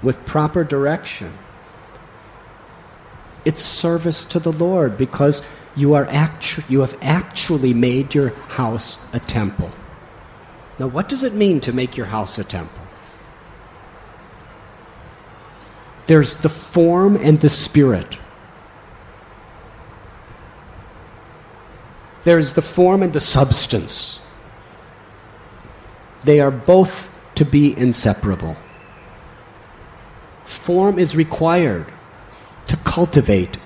with proper direction, it's service to the Lord, because you have actually made your house a temple. Now, what does it mean to make your house a temple? There's the form and the spirit. There's the form and the substance. They are both to be inseparable. Form is required to cultivate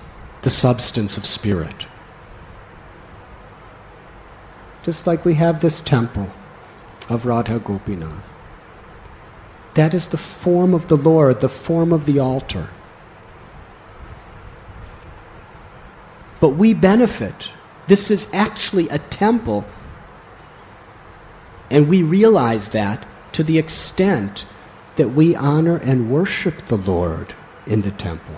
the substance of spirit. Just like we have this temple of Radha Gopinath. That is the form of the Lord, the form of the altar. But we benefit. This is actually a temple, and we realize that to the extent that we honor and worship the Lord in the temple.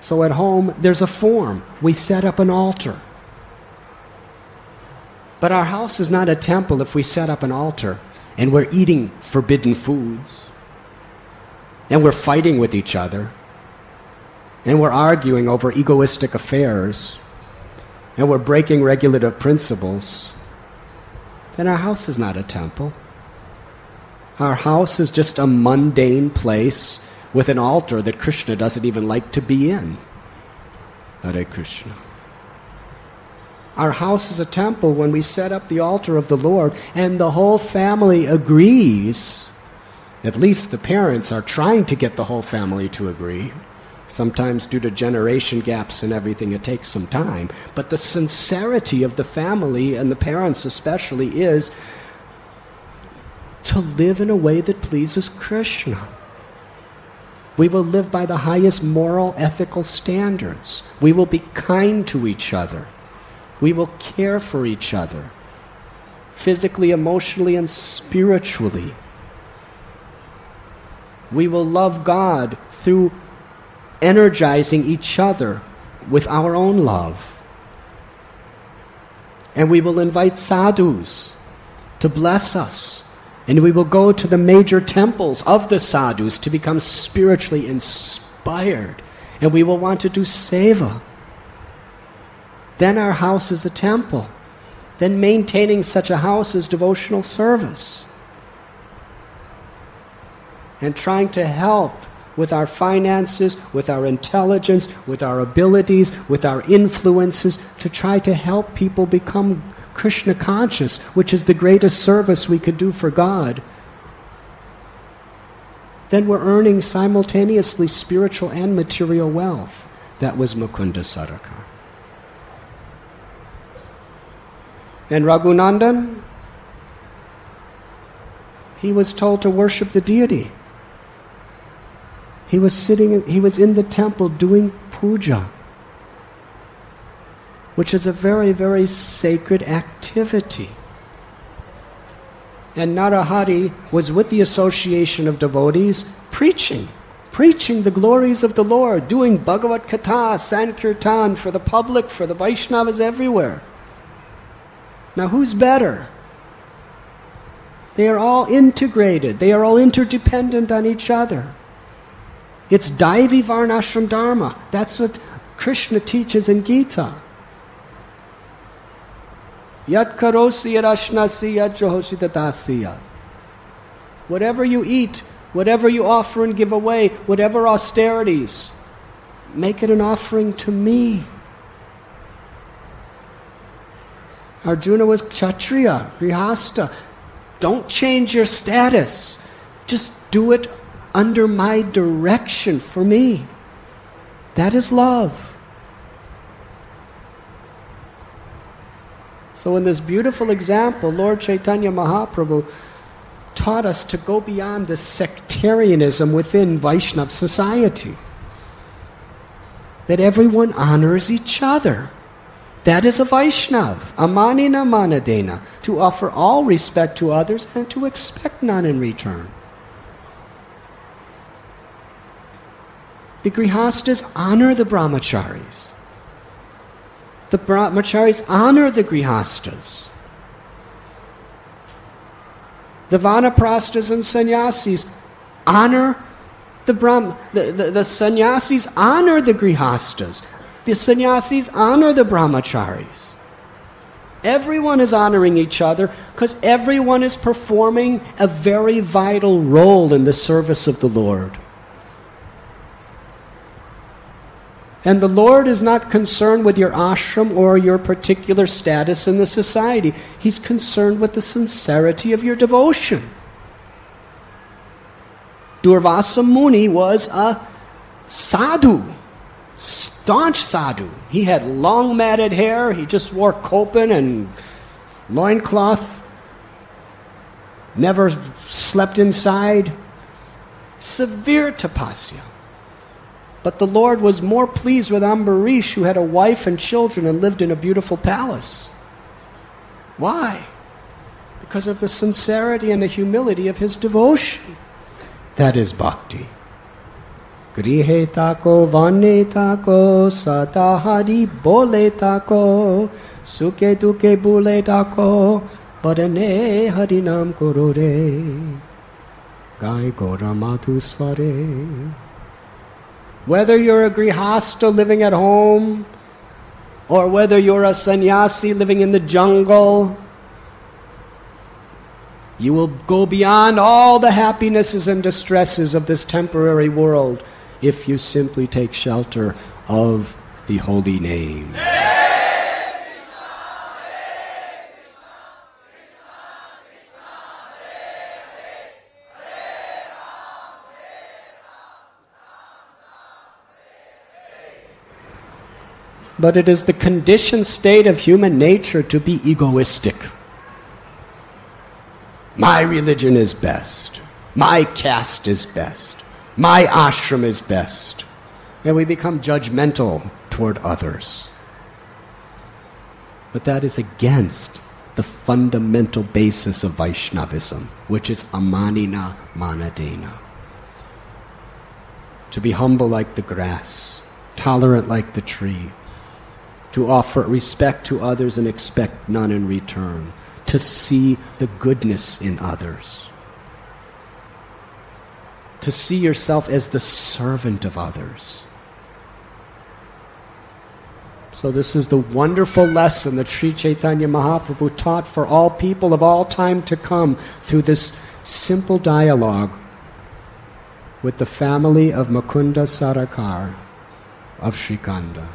So at home, there's a form. We set up an altar. But our house is not a temple if we set up an altar and we're eating forbidden foods, and we're fighting with each other, and we're arguing over egoistic affairs, and we're breaking regulative principles. Then our house is not a temple. Our house is just a mundane place with an altar that Krishna doesn't even like to be in. Hare Krishna. Our house is a temple when we set up the altar of the Lord and the whole family agrees. At least the parents are trying to get the whole family to agree. Sometimes due to generation gaps and everything, it takes some time. But the sincerity of the family, and the parents especially, is to live in a way that pleases Krishna. We will live by the highest moral, ethical standards. We will be kind to each other. We will care for each other, physically, emotionally, and spiritually. We will love God through energizing each other with our own love. And we will invite sadhus to bless us. And we will go to the major temples of the sadhus to become spiritually inspired. And we will want to do seva. Then our house is a temple. Then maintaining such a house is devotional service. And trying to help with our finances, with our intelligence, with our abilities, with our influences, to try to help people become Krishna conscious, which is the greatest service we could do for God, then we're earning simultaneously spiritual and material wealth. That was Mukunda Sarkar. And Raghunandan, he was told to worship the deity. He was in the temple doing puja, which is a very, very sacred activity. And Narahari was with the association of devotees preaching the glories of the Lord, doing Bhagavad Katha, Sankirtan for the public, for the Vaishnavas everywhere. Now who's better? They are all integrated. They are all interdependent on each other. It's Daivi Varnashram Dharma. That's what Krishna teaches in Gita. Yat karosi yarashnasi yat johosi tatasiya. Whatever you eat, whatever you offer and give away, whatever austerities, make it an offering to me. Arjuna was Kshatriya, Grihasta. Don't change your status. Just do it under my direction for me. That is love. So in this beautiful example, Lord Chaitanya Mahaprabhu taught us to go beyond the sectarianism within Vaishnava society. That everyone honors each other. That is a Vaishnav, amanina manadena, to offer all respect to others and to expect none in return. The Grihastas honor the Brahmacharis. The Brahmacharis honor the Grihastas. The Vanaprasthas and Sannyasis honor the Sannyasis honor the Grihastas. The Sannyasis honor the Brahmacharis. Everyone is honoring each other because everyone is performing a very vital role in the service of the Lord. And the Lord is not concerned with your ashram or your particular status in the society. He's concerned with the sincerity of your devotion. Durvasa Muni was a sadhu, staunch sadhu. He had long matted hair, he just wore kopan and loincloth, never slept inside. Severe tapasya. But the Lord was more pleased with Ambarish, who had a wife and children and lived in a beautiful palace. Why? Because of the sincerity and the humility of his devotion. That is bhakti. Grihe tako, vane tako, satahari bole tako, suke duke bule tako, padane harinam korore, gai gora madhu sware. Whether you're a grihasta living at home, or whether you're a sannyasi living in the jungle, you will go beyond all the happinesses and distresses of this temporary world if you simply take shelter of the holy name. But it is the conditioned state of human nature to be egoistic. My religion is best. My caste is best. My ashram is best. And we become judgmental toward others. But that is against the fundamental basis of Vaishnavism, which is amanina manadena. To be humble like the grass, tolerant like the tree, to offer respect to others and expect none in return, to see the goodness in others, to see yourself as the servant of others. So this is the wonderful lesson that Sri Chaitanya Mahaprabhu taught for all people of all time to come through this simple dialogue with the family of Mukunda Sarkar of Srikanda.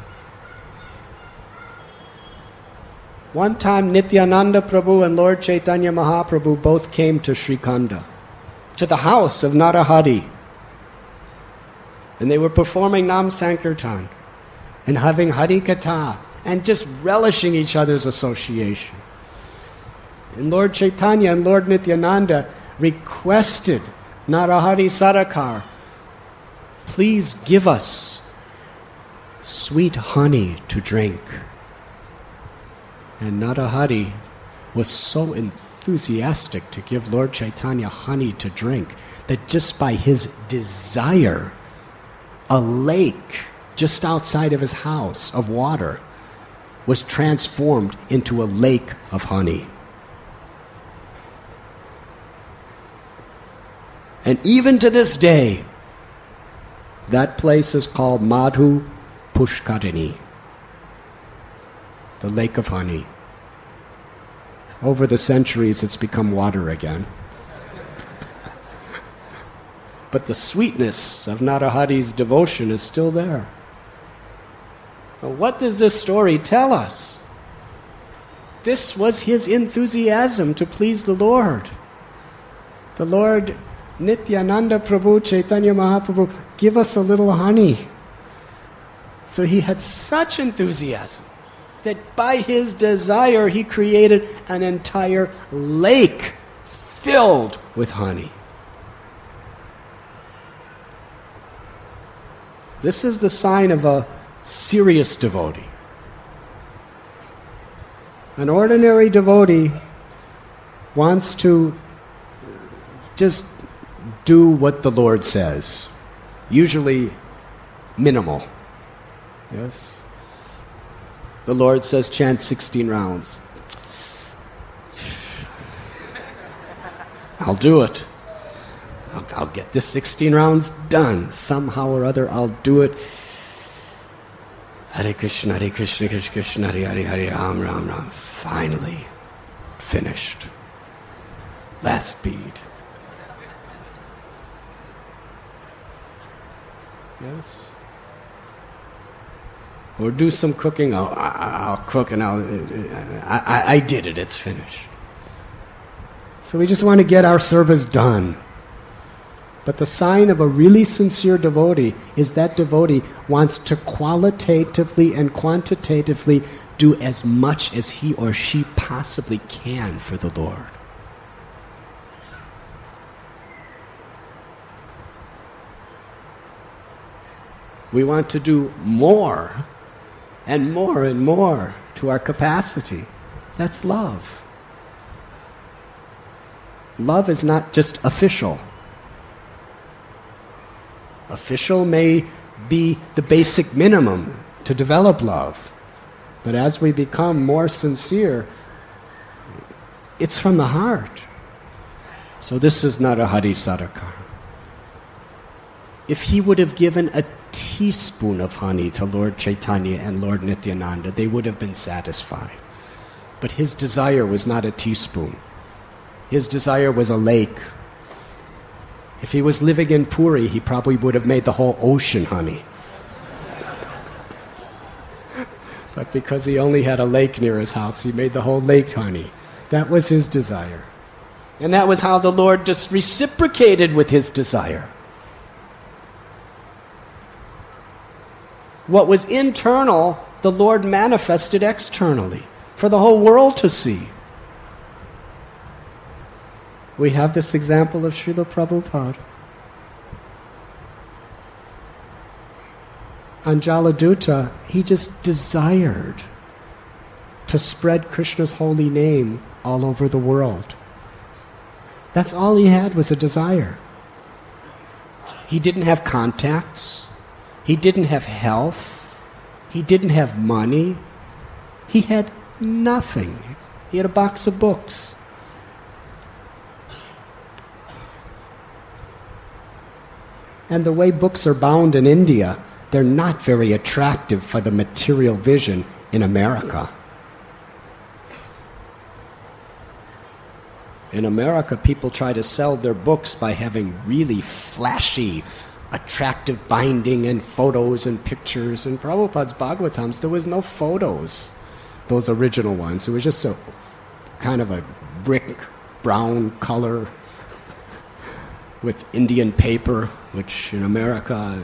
One time Nityananda Prabhu and Lord Chaitanya Mahaprabhu both came to Srikanda, to the house of Narahari. And they were performing Nam Sankirtan and having Hari Katha and just relishing each other's association. And Lord Chaitanya and Lord Nityananda requested Narahari Sarkar, please give us sweet honey to drink. And Narahari was so enthusiastic to give Lord Chaitanya honey to drink that just by his desire, a lake just outside of his house of water was transformed into a lake of honey. And even to this day, that place is called Madhu Pushkarini, the lake of honey. Over the centuries, it's become water again. But the sweetness of Narahari's devotion is still there. Now, what does this story tell us? This was his enthusiasm to please the Lord. The Lord Nityananda Prabhu, Chaitanya Mahaprabhu, give us a little honey. So he had such enthusiasm that by his desire he created an entire lake filled with honey. This is the sign of a serious devotee. An ordinary devotee wants to just do what the Lord says, usually minimal. Yes? The Lord says chant 16 rounds. I'll do it. I'll get this 16 rounds done. Somehow or other, I'll do it. Hare Krishna, Krishna Krishna, Hare Hare, Hare Ram, Ram, Ram. Finally, finished. Last bead. Yes? Or do some cooking. I'll cook and I did it. It's finished. So we just want to get our service done. But the sign of a really sincere devotee is that devotee wants to qualitatively and quantitatively do as much as he or she possibly can for the Lord. We want to do more and more and more to our capacity. That's love. Love is not just official. Official may be the basic minimum to develop love. But as we become more sincere, it's from the heart. So this is Narahari Sarkar. If he would have given a teaspoon of honey to Lord Chaitanya and Lord Nityananda, they would have been satisfied. But his desire was not a teaspoon. His desire was a lake. If he was living in Puri, he probably would have made the whole ocean honey. But because he only had a lake near his house, he made the whole lake honey. That was his desire. And that was how the Lord just reciprocated with his desire. What was internal, the Lord manifested externally for the whole world to see. We have this example of Srila Prabhupada. On Jaladuta, he just desired to spread Krishna's holy name all over the world. That's all he had, was a desire. He didn't have contacts. He didn't have health. He didn't have money. He had nothing. He had a box of books. And the way books are bound in India, they're not very attractive for the material vision in America. In America, people try to sell their books by having really flashy, attractive binding and photos and pictures. In Prabhupada's Bhagavatams, there was no photos, those original ones. It was just a kind of a brick brown color with Indian paper, which in America,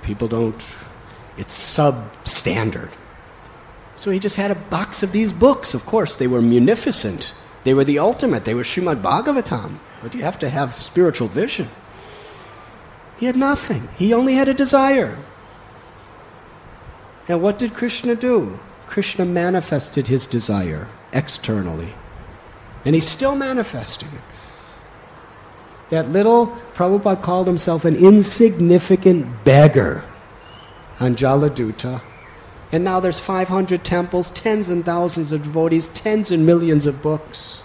people don't, it's substandard. So he just had a box of these books. Of course, they were munificent. They were the ultimate. They were Srimad Bhagavatam. But you have to have spiritual vision. He had nothing. He only had a desire. And what did Krishna do? Krishna manifested his desire externally. And he's still manifesting it. That little, Prabhupada called himself an insignificant beggar on Jaladuta. And now there's 500 temples, tens and thousands of devotees, tens and millions of books.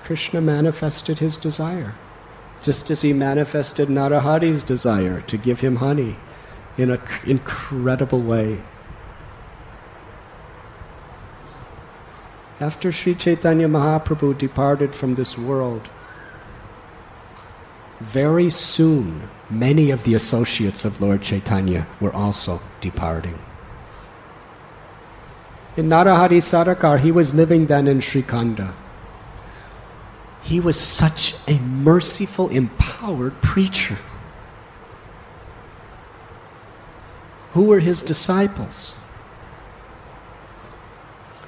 Krishna manifested his desire, just as he manifested Narahari's desire to give him honey in an incredible way. After Sri Chaitanya Mahaprabhu departed from this world, very soon, many of the associates of Lord Chaitanya were also departing. In Narahari Sarkar, he was living then in Srikhanda. He was such a merciful, empowered preacher. Who were his disciples?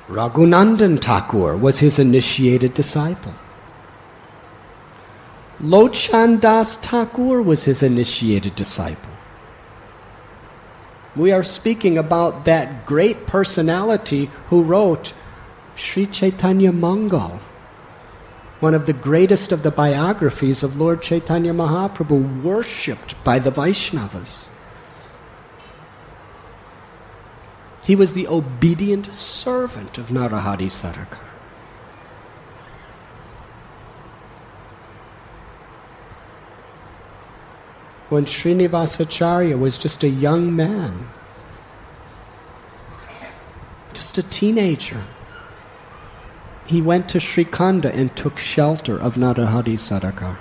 Raghunandan Thakur was his initiated disciple. Lochan Das Thakur was his initiated disciple. We are speaking about that great personality who wrote Sri Chaitanya Mangal, one of the greatest of the biographies of Lord Chaitanya Mahaprabhu, worshipped by the Vaishnavas. He was the obedient servant of Narahari Sarkar. When Srinivasacharya was just a young man, just a teenager, he went to Srikhanda and took shelter of Narahari Sarkar.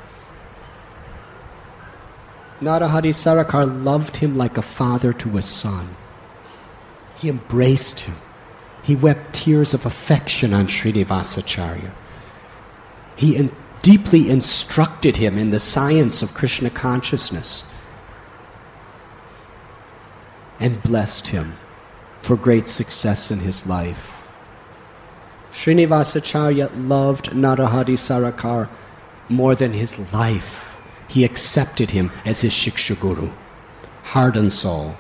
Narahari Sarkar loved him like a father to a son. He embraced him. He wept tears of affection on Srinivasacharya. He deeply instructed him in the science of Krishna consciousness and blessed him for great success in his life. Srinivasacharya loved Narahari Sarkar more than his life. He accepted him as his Shiksha Guru, heart and soul.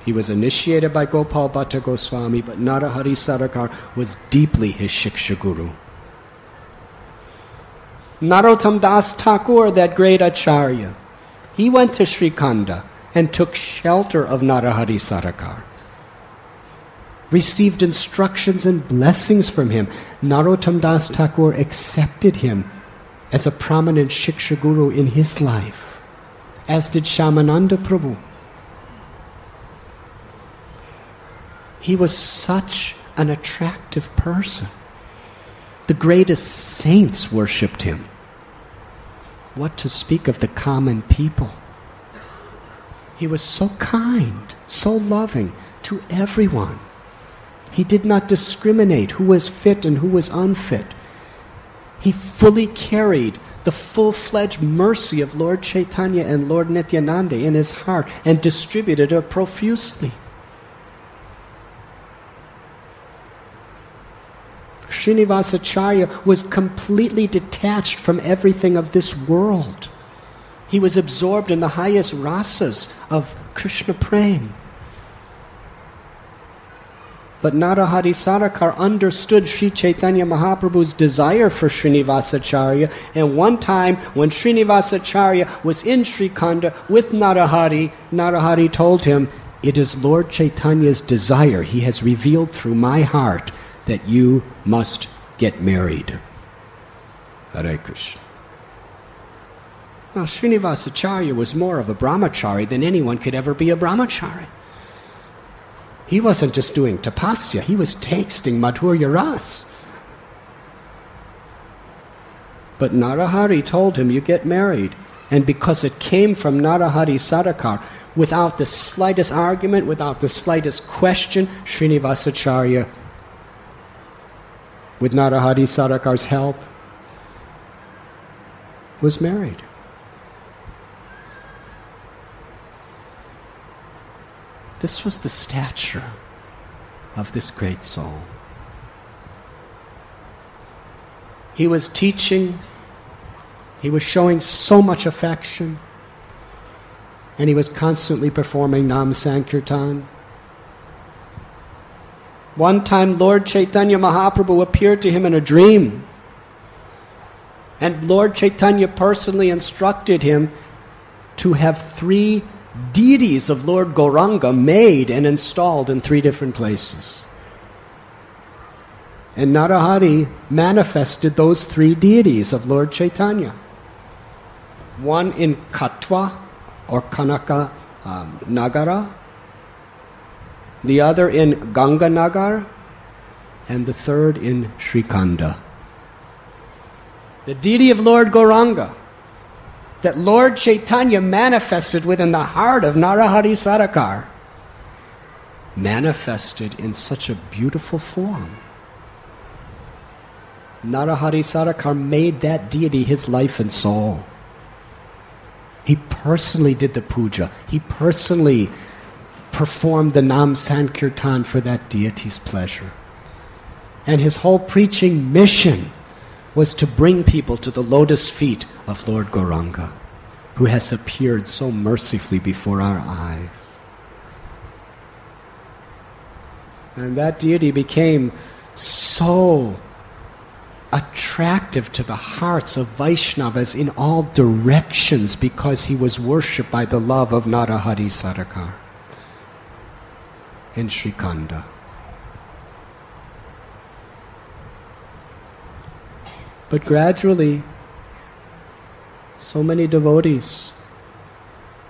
He was initiated by Gopal Bhatta Goswami, but Narahari Sarkar was deeply his Shiksha Guru. Narottam Das Thakur, that great Acharya, he went to Srikhanda and took shelter of Narahari Sarkar, received instructions and blessings from him. Narottam Das Thakur accepted him as a prominent Shiksha Guru in his life, as did Shyamananda Prabhu. He was such an attractive person. The greatest saints worshipped him. What to speak of the common people? He was so kind, so loving to everyone. He did not discriminate who was fit and who was unfit. He fully carried the full-fledged mercy of Lord Chaitanya and Lord Nityananda in his heart and distributed it profusely. Srinivasacharya was completely detached from everything of this world. He was absorbed in the highest rasas of Krishna Prem. But Narahari Sarkar understood Sri Chaitanya Mahaprabhu's desire for Srinivasacharya, and one time when Srinivasacharya was in Srikhanda with Narahari, Narahari told him, "It is Lord Chaitanya's desire, he has revealed through my heart, that you must get married." Hare Krishna. Now, Srinivasacharya was more of a brahmachari than anyone could ever be a brahmachari. He wasn't just doing tapasya, he was tasting madhurya ras. But Narahari told him, you get married. And because it came from Narahari Sarkar, without the slightest argument, without the slightest question, Srinivasacharya, with Narahari Sarkar's help, was married. This was the stature of this great soul. He was teaching, he was showing so much affection, and he was constantly performing Nam Sankirtan. One time Lord Chaitanya Mahaprabhu appeared to him in a dream, and Lord Chaitanya personally instructed him to have 3 deities of Lord Gauranga made and installed in 3 different places. And Narahari manifested those 3 deities of Lord Chaitanya. One in Katwa or Kanaka Nagara, the other in Ganga Nagar, and the third in Srikanda. The deity of Lord Gauranga that Lord Chaitanya manifested within the heart of Narahari Sarkar, manifested in such a beautiful form. Narahari Sarkar made that deity his life and soul. He personally did the puja. He personally performed the Nam Sankirtan for that deity's pleasure. And his whole preaching mission was to bring people to the lotus feet of Lord Gauranga, who has appeared so mercifully before our eyes. And that deity became so attractive to the hearts of Vaishnavas in all directions because he was worshipped by the love of Narahari Sarkar in Srikanda. But gradually, so many devotees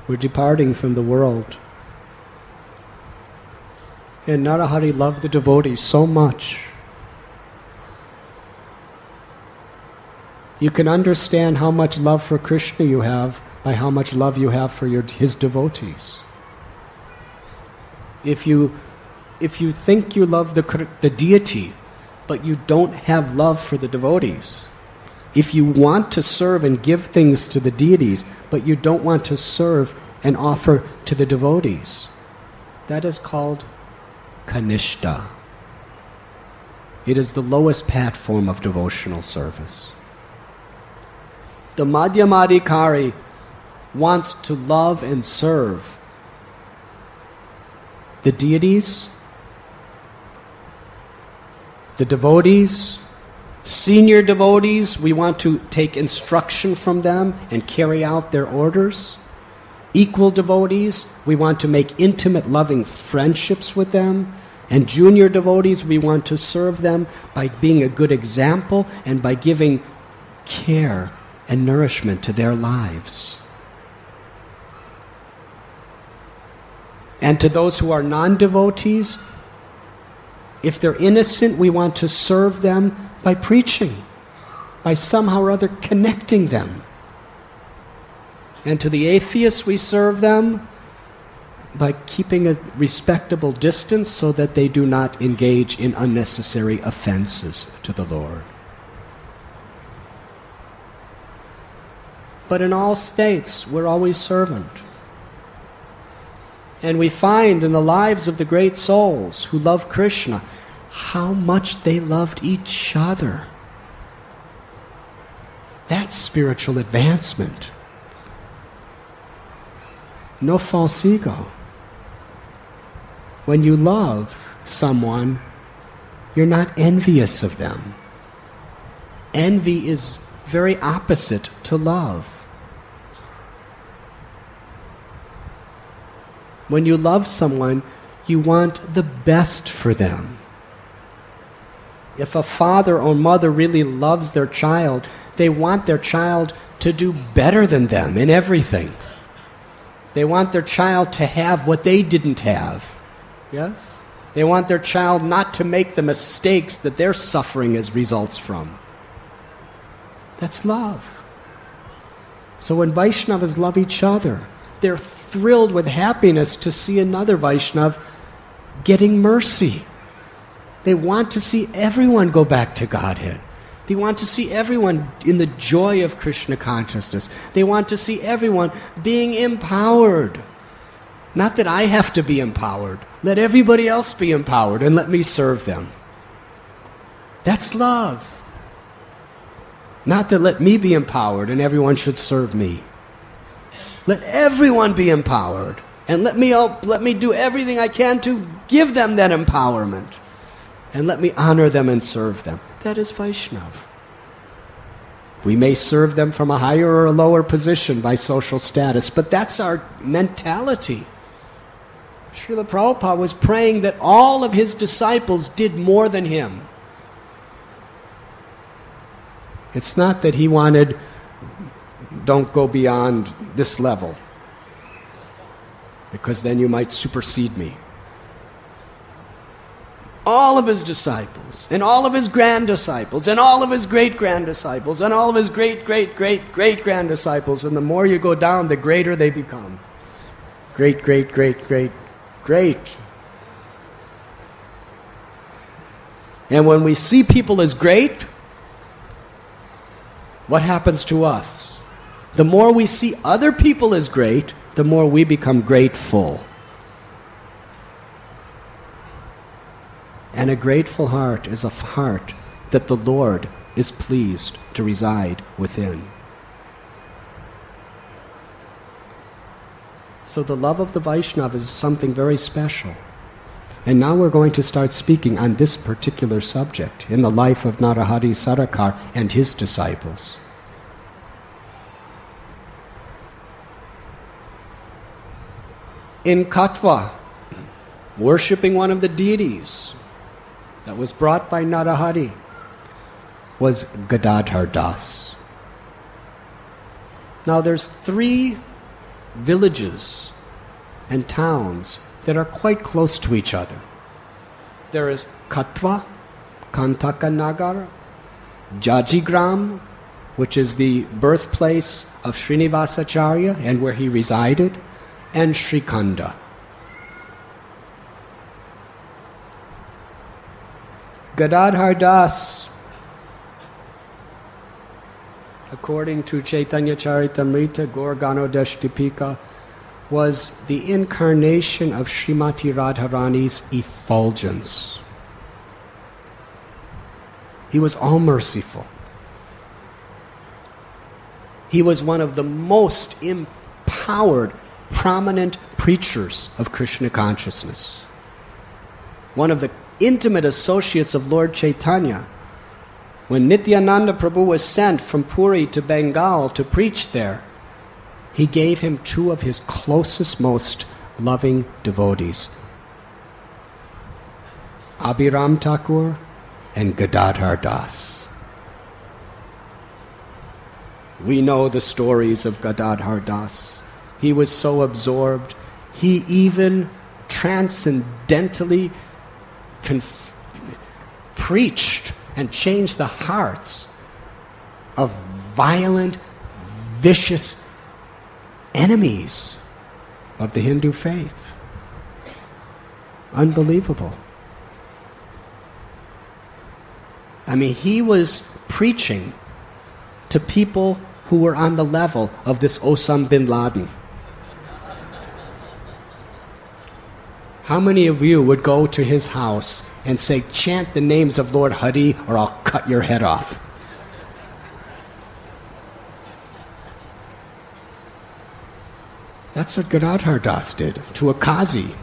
were departing from the world. And Narahari loved the devotees so much. You can understand how much love for Krishna you have by how much love you have for his devotees. If you think you love the deity, but you don't have love for the devotees, if you want to serve and give things to the deities, but you don't want to serve and offer to the devotees, that is called kanishta. It is the lowest platform of devotional service. The Madhyamadikari wants to love and serve the deities, the devotees, senior devotees. We want to take instruction from them and carry out their orders. Equal devotees, we want to make intimate, loving friendships with them. And junior devotees, we want to serve them by being a good example and by giving care and nourishment to their lives. And to those who are non-devotees, if they're innocent, we want to serve them by preaching, by somehow or other connecting them. And to the atheists, we serve them by keeping a respectable distance so that they do not engage in unnecessary offenses to the Lord. But in all states, we're always servant. And we find in the lives of the great souls who love Krishna how much they loved each other. That's spiritual advancement. No false ego. When you love someone, you're not envious of them. Envy is very opposite to love. When you love someone, you want the best for them. If a father or mother really loves their child, they want their child to do better than them in everything. They want their child to have what they didn't have. Yes? They want their child not to make the mistakes that their suffering is results from. That's love. So when Vaishnavas love each other, they're thrilled with happiness to see another Vaishnav getting mercy. They want to see everyone go back to Godhead. They want to see everyone in the joy of Krishna consciousness. They want to see everyone being empowered. Not that I have to be empowered. Let everybody else be empowered and let me serve them. That's love. Not that let me be empowered and everyone should serve me. Let everyone be empowered and let me do everything I can to give them that empowerment. And let me honor them and serve them. That is Vaishnav. We may serve them from a higher or a lower position by social status, but that's our mentality. Srila Prabhupada was praying that all of his disciples did more than him. It's not that he wanted, don't go beyond this level, because then you might supersede me. All of his disciples, and all of his grand-disciples, and all of his great-grand-disciples, and all of his great-great-great-great-grand-disciples, and the more you go down, the greater they become. Great, great, great, great, great. And when we see people as great, what happens to us? The more we see other people as great, the more we become grateful. And a grateful heart is a heart that the Lord is pleased to reside within. So the love of the Vaishnava is something very special. And now we're going to start speaking on this particular subject in the life of Narahari Sarkar and his disciples. In Katwa, worshipping one of the deities that was brought by Narahari was Gadadhar Das. Now there's 3 villages and towns that are quite close to each other. There is Katwa, Kantaka Nagar, Jajigram, which is the birthplace of Srinivasacharya and where he resided, and Srikanda. Gadadhar Das, according to Chaitanya Charitamrita, Gaur Ganodesh Dipika, was the incarnation of Srimati Radharani's effulgence. He was all-merciful. He was one of the most empowered, prominent preachers of Krishna consciousness. One of the intimate associates of Lord Chaitanya. When Nityananda Prabhu was sent from Puri to Bengal to preach there, he gave him 2 of his closest, most loving devotees, Abhiram Thakur and Gadadhar Das. We know the stories of Gadadhar Das. He was so absorbed, he even transcendentally preached and changed the hearts of violent, vicious enemies of the Hindu faith. Unbelievable. I mean, he was preaching to people who were on the level of this Osama bin Laden. How many of you would go to his house and say, chant the names of Lord Hari or I'll cut your head off? That's what Gadadhar Das did to a Qazi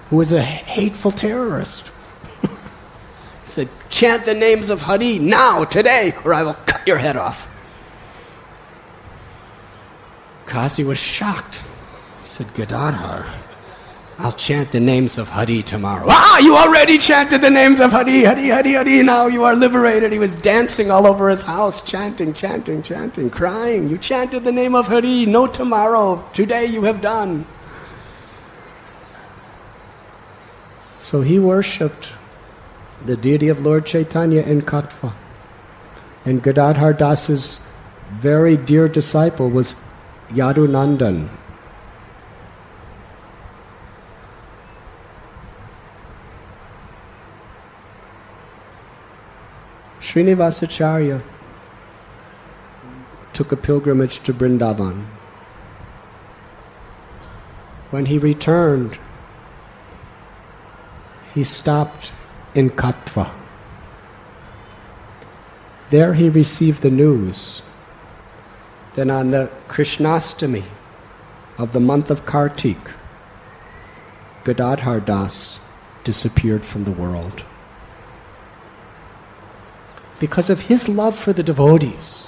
who was a hateful terrorist. He said, chant the names of Hari now, today, or I will cut your head off. Qazi was shocked. He said, Gadadhar, I'll chant the names of Hari tomorrow. Ah, you already chanted the names of Hari, Hari, Hari, Hari. Now you are liberated. He was dancing all over his house, chanting, chanting, chanting, crying. You chanted the name of Hari. No tomorrow. Today you have done. So he worshipped the deity of Lord Chaitanya in Katwa. And Gadadhar Das's very dear disciple was Yadunandan. Srinivasacharya took a pilgrimage to Vrindavan. When he returned, he stopped in Katwa. There he received the news that on the Krishnastami of the month of Kartik, Gadadhar Das disappeared from the world. Because of his love for the devotees,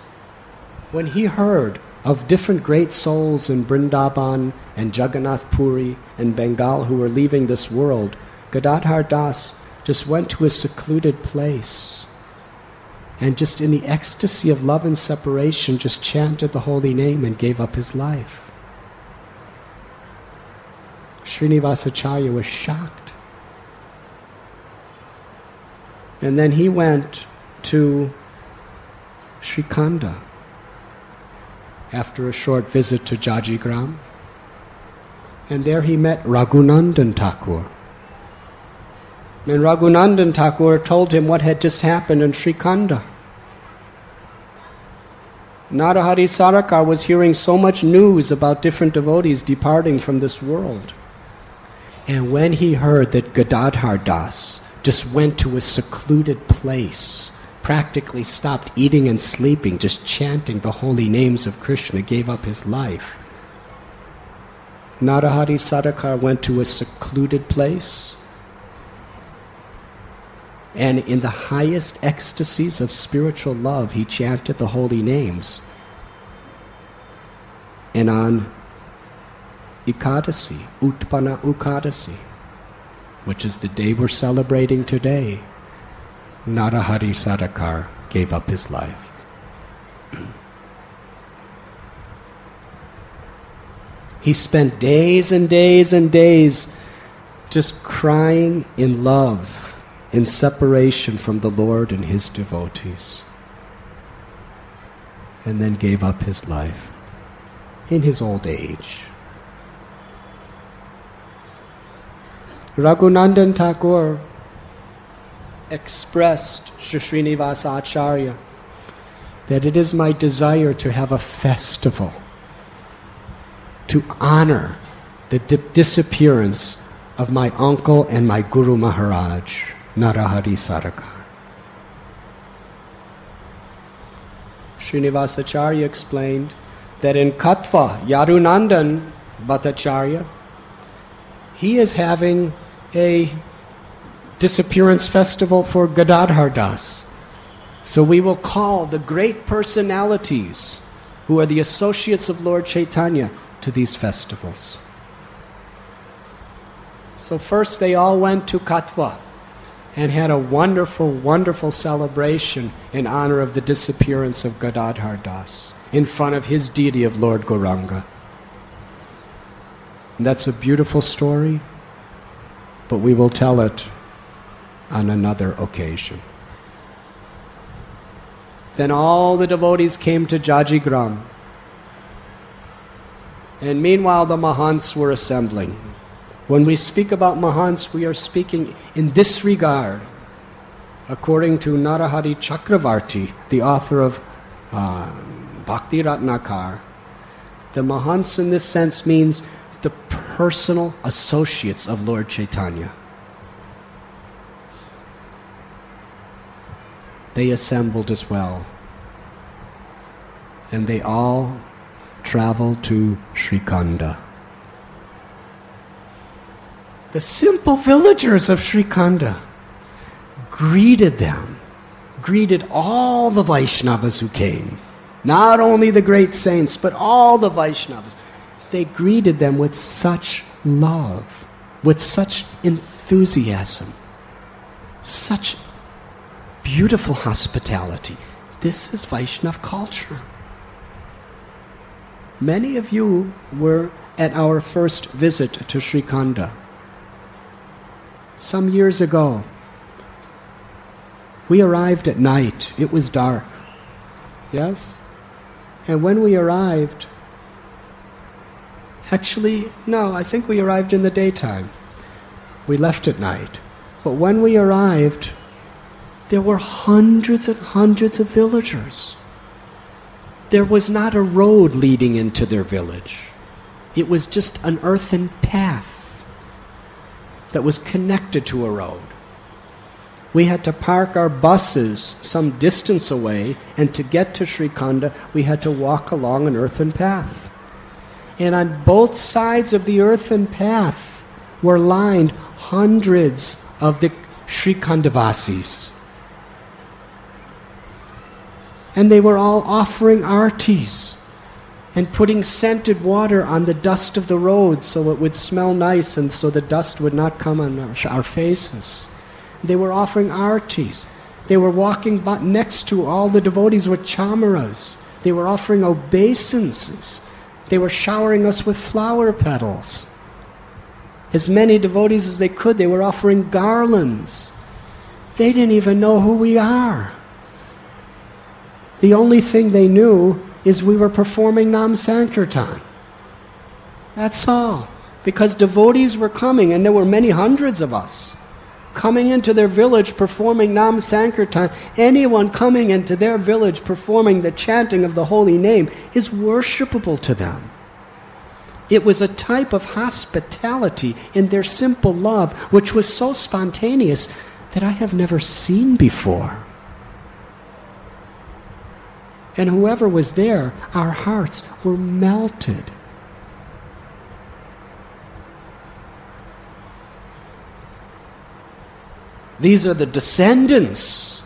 when he heard of different great souls in Vrindavan and Jagannath Puri and Bengal who were leaving this world, Gadadhar Das just went to a secluded place and just in the ecstasy of love and separation just chanted the holy name and gave up his life. Srinivasacharya was shocked. And then he went to Srikhanda after a short visit to Jajigram. And there he met Raghunandan Thakur. And Raghunandan Thakur told him what had just happened in Srikhanda. Narahari Sarkar was hearing so much news about different devotees departing from this world. And when he heard that Gadadhar Das just went to a secluded place, practically stopped eating and sleeping, just chanting the holy names of Krishna, gave up his life. Narahari Sarkar went to a secluded place, and in the highest ecstasies of spiritual love, he chanted the holy names. And on Ekadasi, Utpana Ekadasi, which is the day we're celebrating today, Narahari Sarkar gave up his life. He spent days and days and days just crying in love, in separation from the Lord and his devotees, and then gave up his life in his old age. Raghunandan Thakur expressed to Srinivasa Acharya that it is my desire to have a festival to honor the disappearance of my uncle and my Guru Maharaj, Narahari Sarkar. Srinivasa Acharya explained that in Katwa, Yadunandan Bhattacharya, he is having a disappearance festival for Gadadhar Das. So we will call the great personalities who are the associates of Lord Chaitanya to these festivals. So first they all went to Katwa and had a wonderful, wonderful celebration in honor of the disappearance of Gadadhar Das in front of his deity of Lord Gauranga. And that's a beautiful story, but we will tell it on another occasion. Then all the devotees came to Jajigram. And meanwhile the Mahants were assembling. When we speak about Mahants, we are speaking in this regard. According to Narahari Chakravarti, the author of Bhakti Ratnakar, the Mahants in this sense means the personal associates of Lord Chaitanya. They assembled as well. And they all traveled to Srikhanda. The simple villagers of Srikhanda greeted them, greeted all the Vaishnavas who came. Not only the great saints, but all the Vaishnavas. They greeted them with such love, with such enthusiasm, such beautiful hospitality. This is Vaishnav culture. Many of you were at our first visit to Srikhanda. some years ago. We arrived at night. It was dark. Yes? And when we arrived, actually, no, I think we arrived in the daytime. We left at night. But when we arrived, there were hundreds and hundreds of villagers. There was not a road leading into their village. It was just an earthen path that was connected to a road. We had to park our buses some distance away, and to get to Srikhanda, we had to walk along an earthen path. And on both sides of the earthen path were lined hundreds of the Srikhndavasis. And they were all offering artis and putting scented water on the dust of the road so it would smell nice and so the dust would not come on our faces. They were offering artis. They were walking next to all the devotees with chamaras. They were offering obeisances. They were showering us with flower petals. As many devotees as they could, they were offering garlands. They didn't even know who we are. The only thing they knew is we were performing Nam Sankirtan. That's all. Because devotees were coming, and there were many hundreds of us, coming into their village performing Nam Sankirtan. Anyone coming into their village performing the chanting of the holy name is worshipable to them. It was a type of hospitality in their simple love which was so spontaneous that I have never seen before. And whoever was there, our hearts were melted. These are the descendants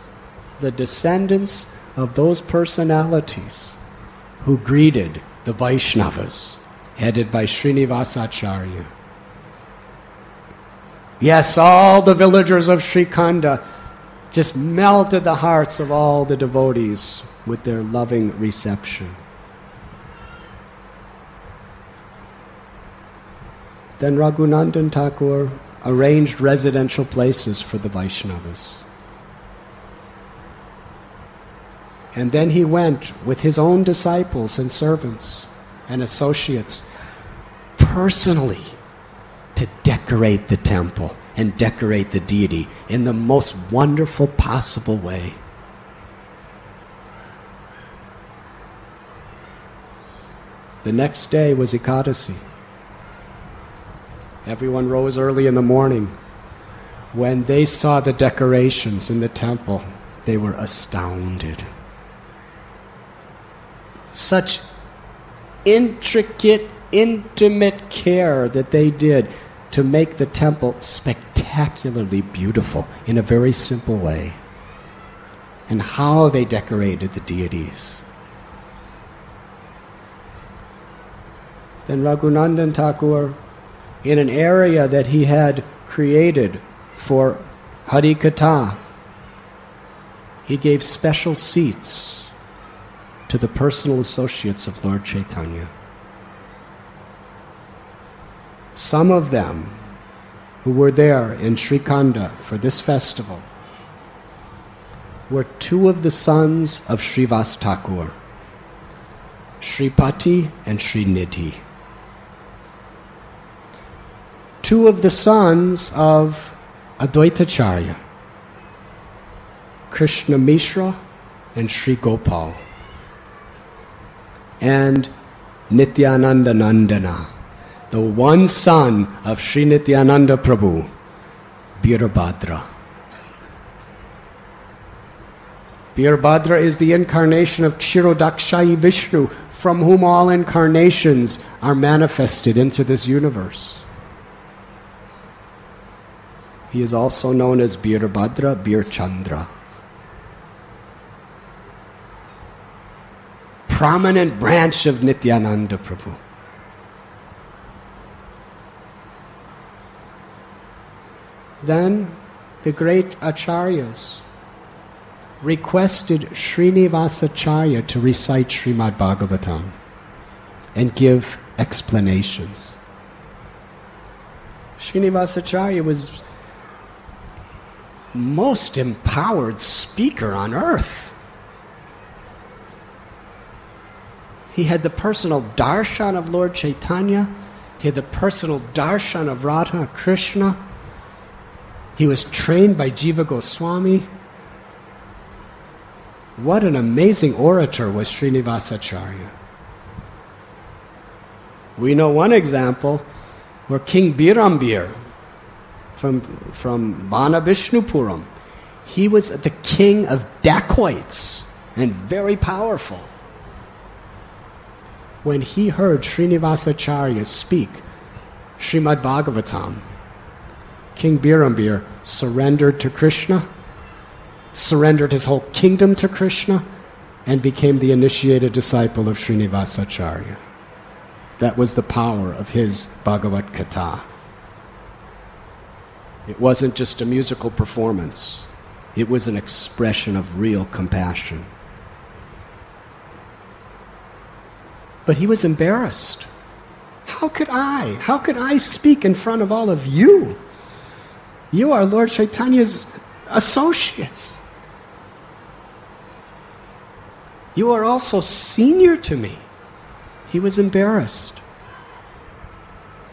of those personalities who greeted the Vaishnavas, headed by Srinivasacharya. Yes, all the villagers of Srikhanda just melted the hearts of all the devotees with their loving reception. Then Raghunandan Thakur arranged residential places for the Vaishnavas. And then he went with his own disciples and servants and associates personally to decorate the temple and decorate the deity in the most wonderful possible way. The next day was Ekadasi. Everyone rose early in the morning. When they saw the decorations in the temple, they were astounded. Such intricate, intimate care that they did to make the temple spectacularly beautiful in a very simple way. And how they decorated the deities. Then Raghunandan Thakur, in an area that he had created for Harikatha, he gave special seats to the personal associates of Lord Chaitanya. Some of them who were there in Srikhanda for this festival were two of the sons of Srivas Thakur, Sripati and Srinidhi. Two of the sons of Advaitacharya, Krishna Mishra and Sri Gopal, and Nityananda Nandana, the one son of Sri Nityananda Prabhu, Birabhadra. Birabhadra is the incarnation of Kshirodakshayi Vishnu, from whom all incarnations are manifested into this universe. He is also known as Birabhadra, Birchandra. Prominent branch of Nityananda Prabhu. Then the great acharyas requested Srinivasacharya to recite Srimad Bhagavatam and give explanations. Srinivasacharya was most empowered speaker on earth. He had the personal darshan of Lord Chaitanya. He had the personal darshan of Radha Krishna. He was trained by Jiva Goswami. What an amazing orator was Srinivasacharya. We know one example where King Birambir from Bana Vishnupuram, he was the king of dacoits and very powerful. When he heard Srinivasacharya speak Srimad Bhagavatam, King Birambir surrendered to Krishna, surrendered his whole kingdom to Krishna, and became the initiated disciple of Srinivasacharya. That was the power of his Bhagavad Gita. It wasn't just a musical performance. It was an expression of real compassion. But he was embarrassed. How could I speak in front of all of you? You are Lord Chaitanya's associates. You are also senior to me. He was embarrassed.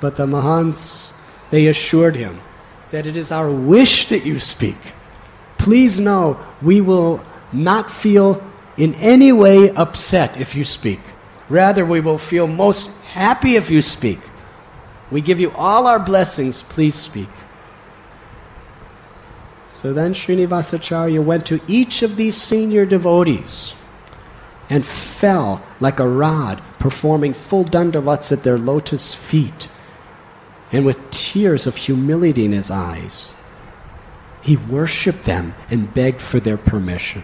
But the Mahants, they assured him that it is our wish that you speak. Please know, we will not feel in any way upset if you speak. Rather, we will feel most happy if you speak. We give you all our blessings, please speak. So then Srinivasacharya went to each of these senior devotees and fell like a rod, performing full dandavats at their lotus feet, and with tears of humility in his eyes, he worshipped them and begged for their permission.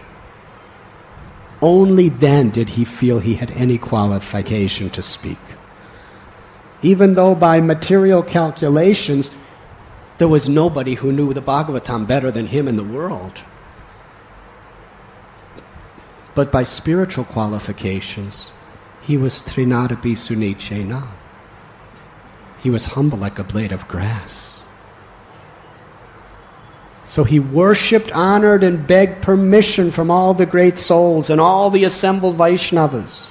Only then did he feel he had any qualification to speak. Even though by material calculations, there was nobody who knew the Bhagavatam better than him in the world. But by spiritual qualifications, he was Trinadapi Sunichena. He was humble like a blade of grass. So he worshipped, honored, and begged permission from all the great souls and all the assembled Vaishnavas.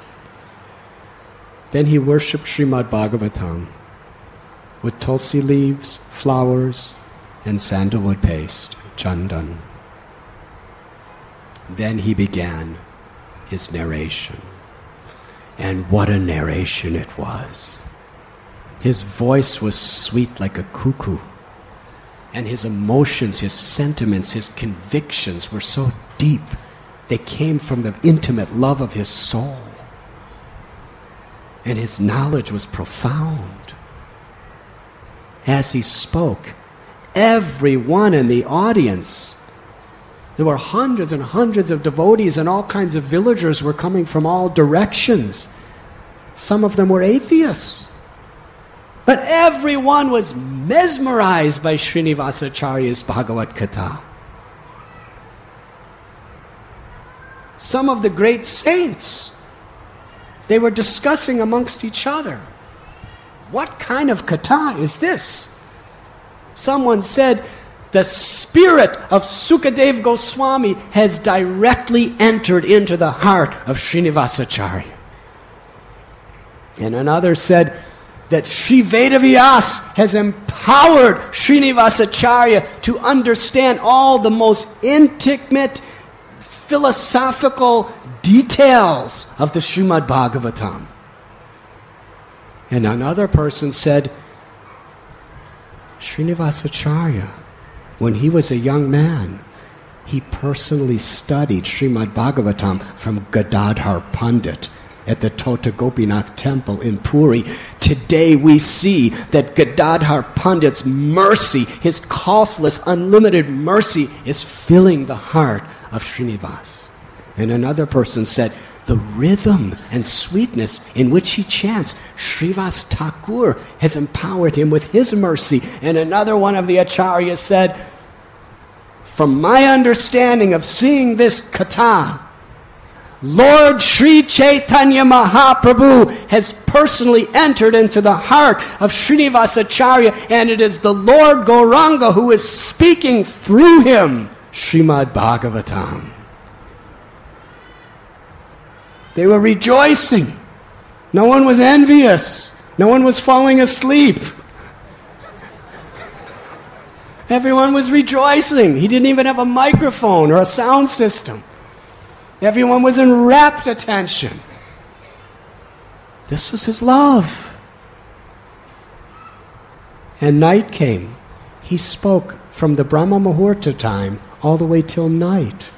Then he worshipped Srimad Bhagavatam with tulsi leaves, flowers, and sandalwood paste, chandan. Then he began his narration. And what a narration it was. His voice was sweet like a cuckoo. And his emotions, his sentiments, his convictions were so deep. They came from the intimate love of his soul. And his knowledge was profound. As he spoke, everyone in the audience, there were hundreds and hundreds of devotees, and all kinds of villagers were coming from all directions. Some of them were atheists. But everyone was mesmerized by Srinivasacharya's Bhagavad Gita. Some of the great saints, they were discussing amongst each other, what kind of Gita is this? Someone said, the spirit of Sukadev Goswami has directly entered into the heart of Srinivasacharya. And another said that Sri Vedavyas has empowered Srinivasacharya to understand all the most intimate philosophical details of the Srimad Bhagavatam. And another person said, Srinivasacharya, when he was a young man, he personally studied Srimad Bhagavatam from Gadadhar Pandit at the Tota Gopinath temple in Puri. Today we see that Gadadhar Pandit's mercy, his costless, unlimited mercy, is filling the heart of Srinivas. And another person said, the rhythm and sweetness in which he chants, Srivas Thakur has empowered him with his mercy. And another one of the acharyas said, from my understanding of seeing this Katha, Lord Sri Chaitanya Mahaprabhu has personally entered into the heart of Srinivasacharya, and it is the Lord Gauranga who is speaking through him Srimad Bhagavatam. They were rejoicing. No one was envious. No one was falling asleep. Everyone was rejoicing. He didn't even have a microphone or a sound system. Everyone was in rapt attention. This was his love. And night came. He spoke from the Brahma Muhurta time all the way till night.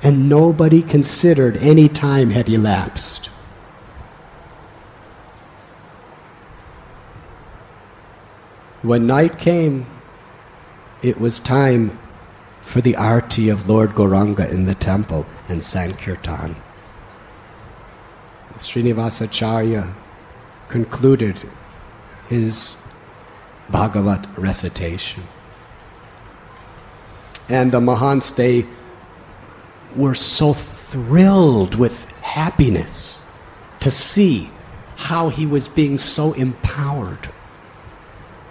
And nobody considered any time had elapsed. When night came, it was time for the arti of Lord Gauranga in the temple and Sankirtan. Srinivasacharya concluded his Bhagavat recitation. And the Mahants, they were so thrilled with happiness to see how he was being so empowered.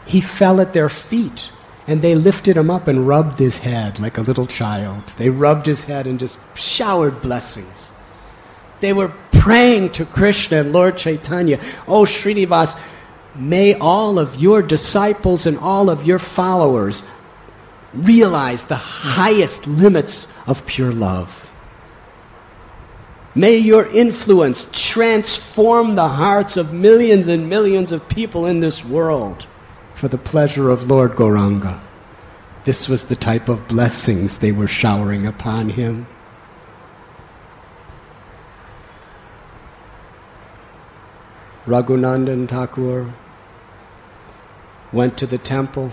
He fell at their feet, and they lifted him up and rubbed his head like a little child. They rubbed his head and just showered blessings. They were praying to Krishna and Lord Chaitanya, "Oh Srinivas, may all of your disciples and all of your followers realize the highest limits of pure love. May your influence transform the hearts of millions and millions of people in this world for the pleasure of Lord Gauranga." This was the type of blessings they were showering upon him. Raghunandan Thakur went to the temple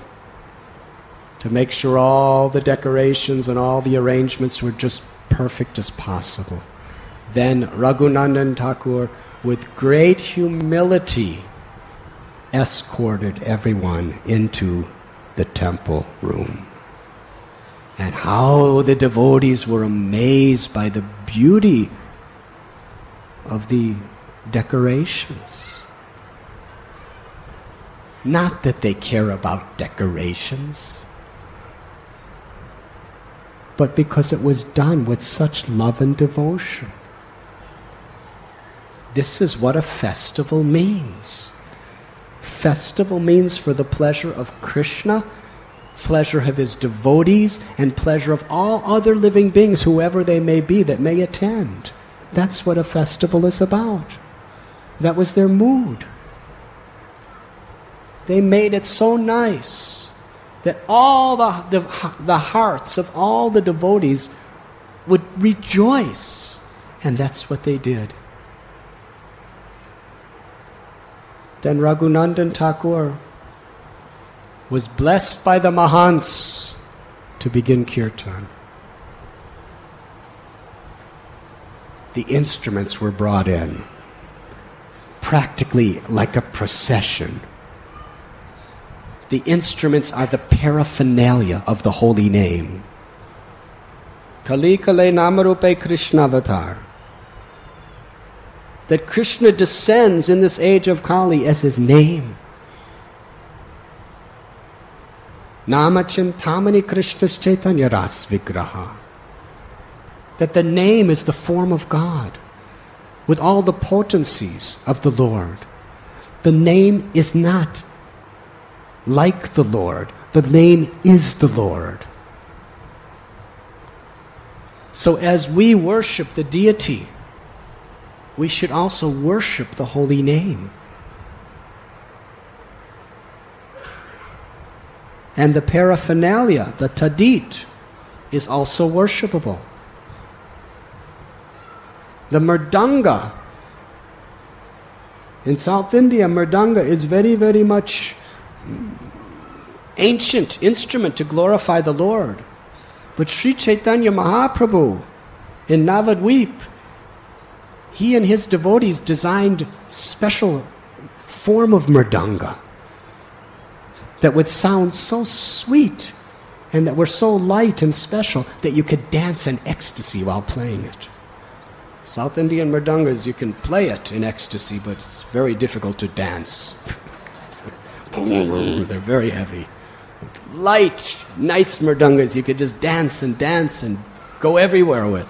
to make sure all the decorations and all the arrangements were just perfect as possible. Then Raghunandan Thakur, with great humility, escorted everyone into the temple room. And how the devotees were amazed by the beauty of the decorations. Not that they care about decorations, but because it was done with such love and devotion. This is what a festival means. Festival means for the pleasure of Krishna, pleasure of his devotees, and pleasure of all other living beings, whoever they may be, that may attend. That's what a festival is about. That was their mood. They made it so nice that all the hearts of all the devotees would rejoice. And that's what they did. Then Raghunandan Thakur was blessed by the Mahants to begin Kirtan. The instruments were brought in, practically like a procession. The instruments are the paraphernalia of the holy name. Kali Kale Namarupe Krishna Avatar. That Krishna descends in this age of Kali as his name. Namachintamani Krishna's Chaitanya Ras Vigraha. That the name is the form of God, with all the potencies of the Lord. The name is not like the Lord. The name is the Lord. So as we worship the deity, we should also worship the holy name. And the paraphernalia, the tadit, is also worshipable. The mridanga. In South India, mridanga is very, very much ancient instrument to glorify the Lord. But Sri Chaitanya Mahaprabhu in Navadvip, he and his devotees designed special form of mridanga that would sound so sweet and that were so light and special that you could dance in ecstasy while playing it. South Indian mridangas, you can play it in ecstasy, but it's very difficult to dance. They're very heavy. Light, nice mridangas you could just dance and go everywhere with.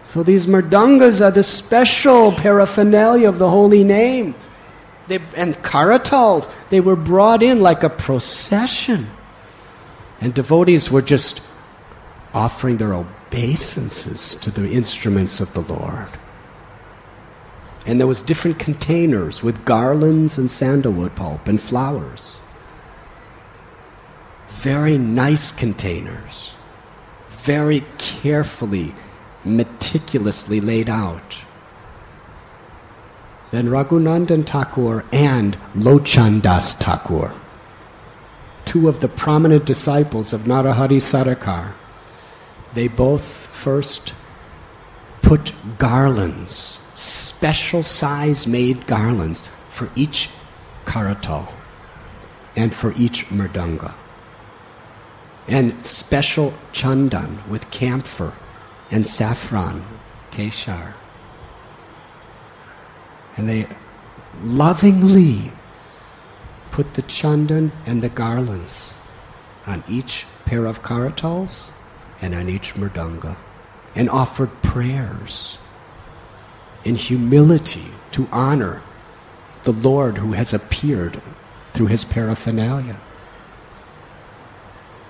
So these mridangas are the special paraphernalia of the holy name. And karatals, they were brought in like a procession. And devotees were just offering their obeisances to the instruments of the Lord. And there was different containers with garlands and sandalwood pulp and flowers. Very nice containers. Very carefully, meticulously laid out. Then Raghunandan Thakur and Lochandas Thakur, two of the prominent disciples of Narahari Sarkar, they both first put garlands, special size made garlands for each karatal and for each mridanga. And special chandan with camphor and saffron, keshar. And they lovingly put the chandan and the garlands on each pair of karatals and on each mridanga, and offered prayers in humility to honor the Lord who has appeared through his paraphernalia.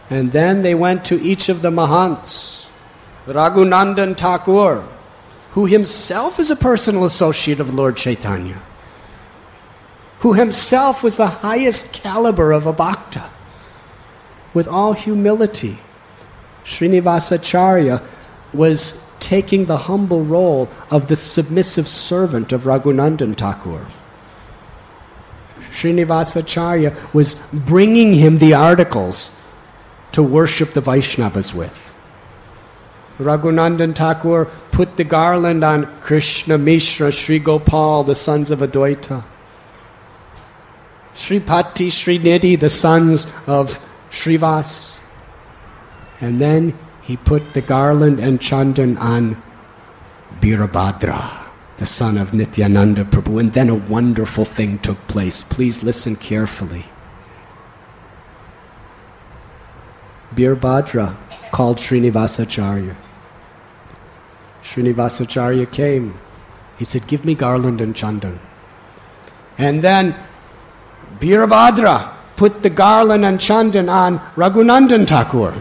And then they went to each of the mahants, Raghunandan Thakur, who himself is a personal associate of Lord Chaitanya, who himself was the highest caliber of a bhakta. With all humility, Srinivasacharya was taking the humble role of the submissive servant of Raghunandan Thakur. Srinivasacharya was bringing him the articles to worship the Vaishnavas with. Raghunandan Thakur put the garland on Krishna, Mishra, Sri Gopal, the sons of Advaita. Sri Pati, Sri Nidhi, the sons of Srivas. And then he put the garland and chandan on Birabhadra, the son of Nityananda Prabhu. And then a wonderful thing took place. Please listen carefully. Birabhadra called Srinivasacharya. Srinivasacharya came. He said, "Give me garland and chandan." And then Birabhadra put the garland and chandan on Raghunandan Thakur.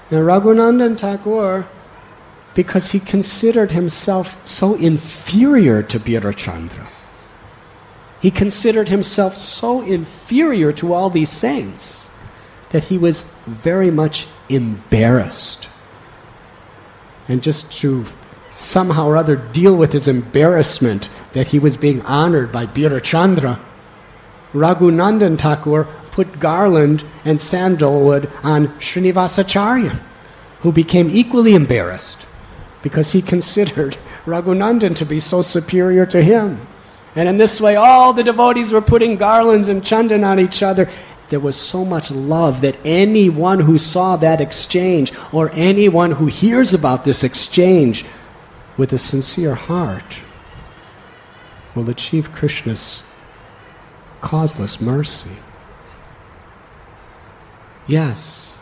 Now Raghunandan Thakur, because he considered himself so inferior to Birachandra, he considered himself so inferior to all these saints, that he was very much embarrassed. And just to somehow or other deal with his embarrassment that he was being honored by Birachandra, Raghunandan Thakur put garland and sandalwood on Srinivasacharya, who became equally embarrassed because he considered Raghunandan to be so superior to him. And in this way, all the devotees were putting garlands and chandan on each other. There was so much love that anyone who saw that exchange, or anyone who hears about this exchange with a sincere heart, will achieve Krishna's causeless mercy. Yes,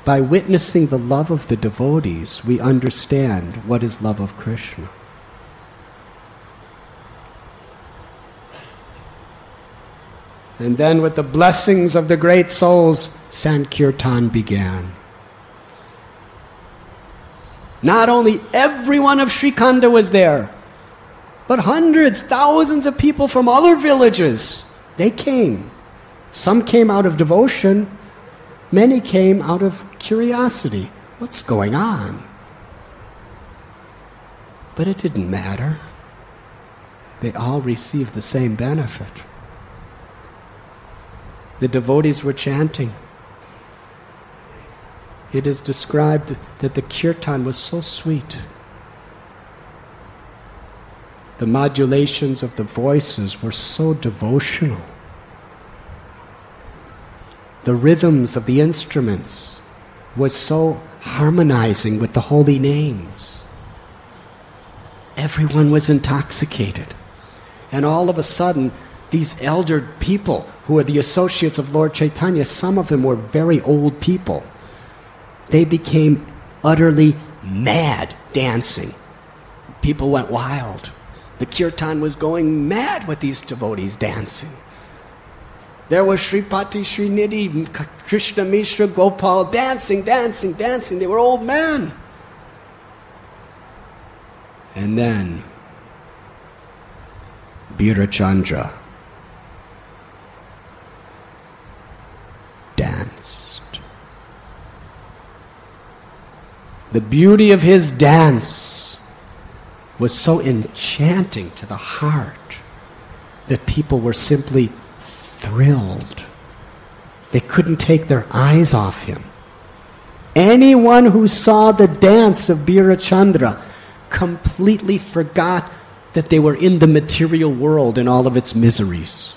by witnessing the love of the devotees, we understand what is love of Krishna. And then with the blessings of the great souls, Sankirtan began. Not only everyone of Srikhanda was there, but hundreds, thousands of people from other villages, they came. Some came out of devotion, many came out of curiosity. What's going on? But it didn't matter. They all received the same benefit. The devotees were chanting. It is described that the kirtan was so sweet. The modulations of the voices were so devotional. The rhythms of the instruments was so harmonizing with the holy names. Everyone was intoxicated. And all of a sudden, These elder people who were the associates of Lord Chaitanya, some of them were very old people. They became utterly mad dancing. People went wild. The kirtan was going mad with these devotees dancing. There was Sripati, Srinidhi, Krishna Mishra, Gopal dancing, dancing, dancing. They were old men. And then Birachandra danced. The beauty of his dance was so enchanting to the heart that people were simply thrilled. They couldn't take their eyes off him. Anyone who saw the dance of Birachandra completely forgot that they were in the material world and all of its miseries.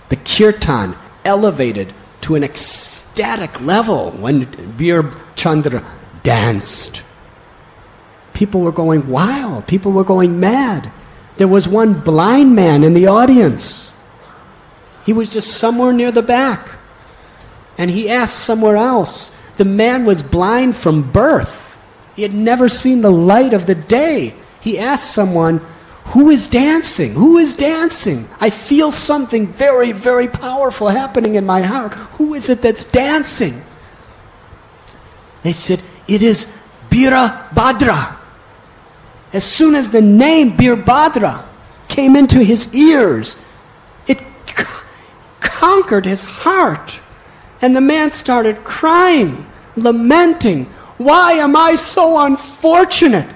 The kirtan elevated to an ecstatic level when Birachandra danced. People were going wild. People were going mad. There was one blind man in the audience. He was just somewhere near the back. And he asked somewhere else. The man was blind from birth. He had never seen the light of the day. He asked someone, "Who is dancing? Who is dancing? I feel something very, very powerful happening in my heart. Who is it that's dancing?" They said, "It is Birabhadra." As soon as the name Birabhadra came into his ears, it conquered his heart. And the man started crying, lamenting, "Why am I so unfortunate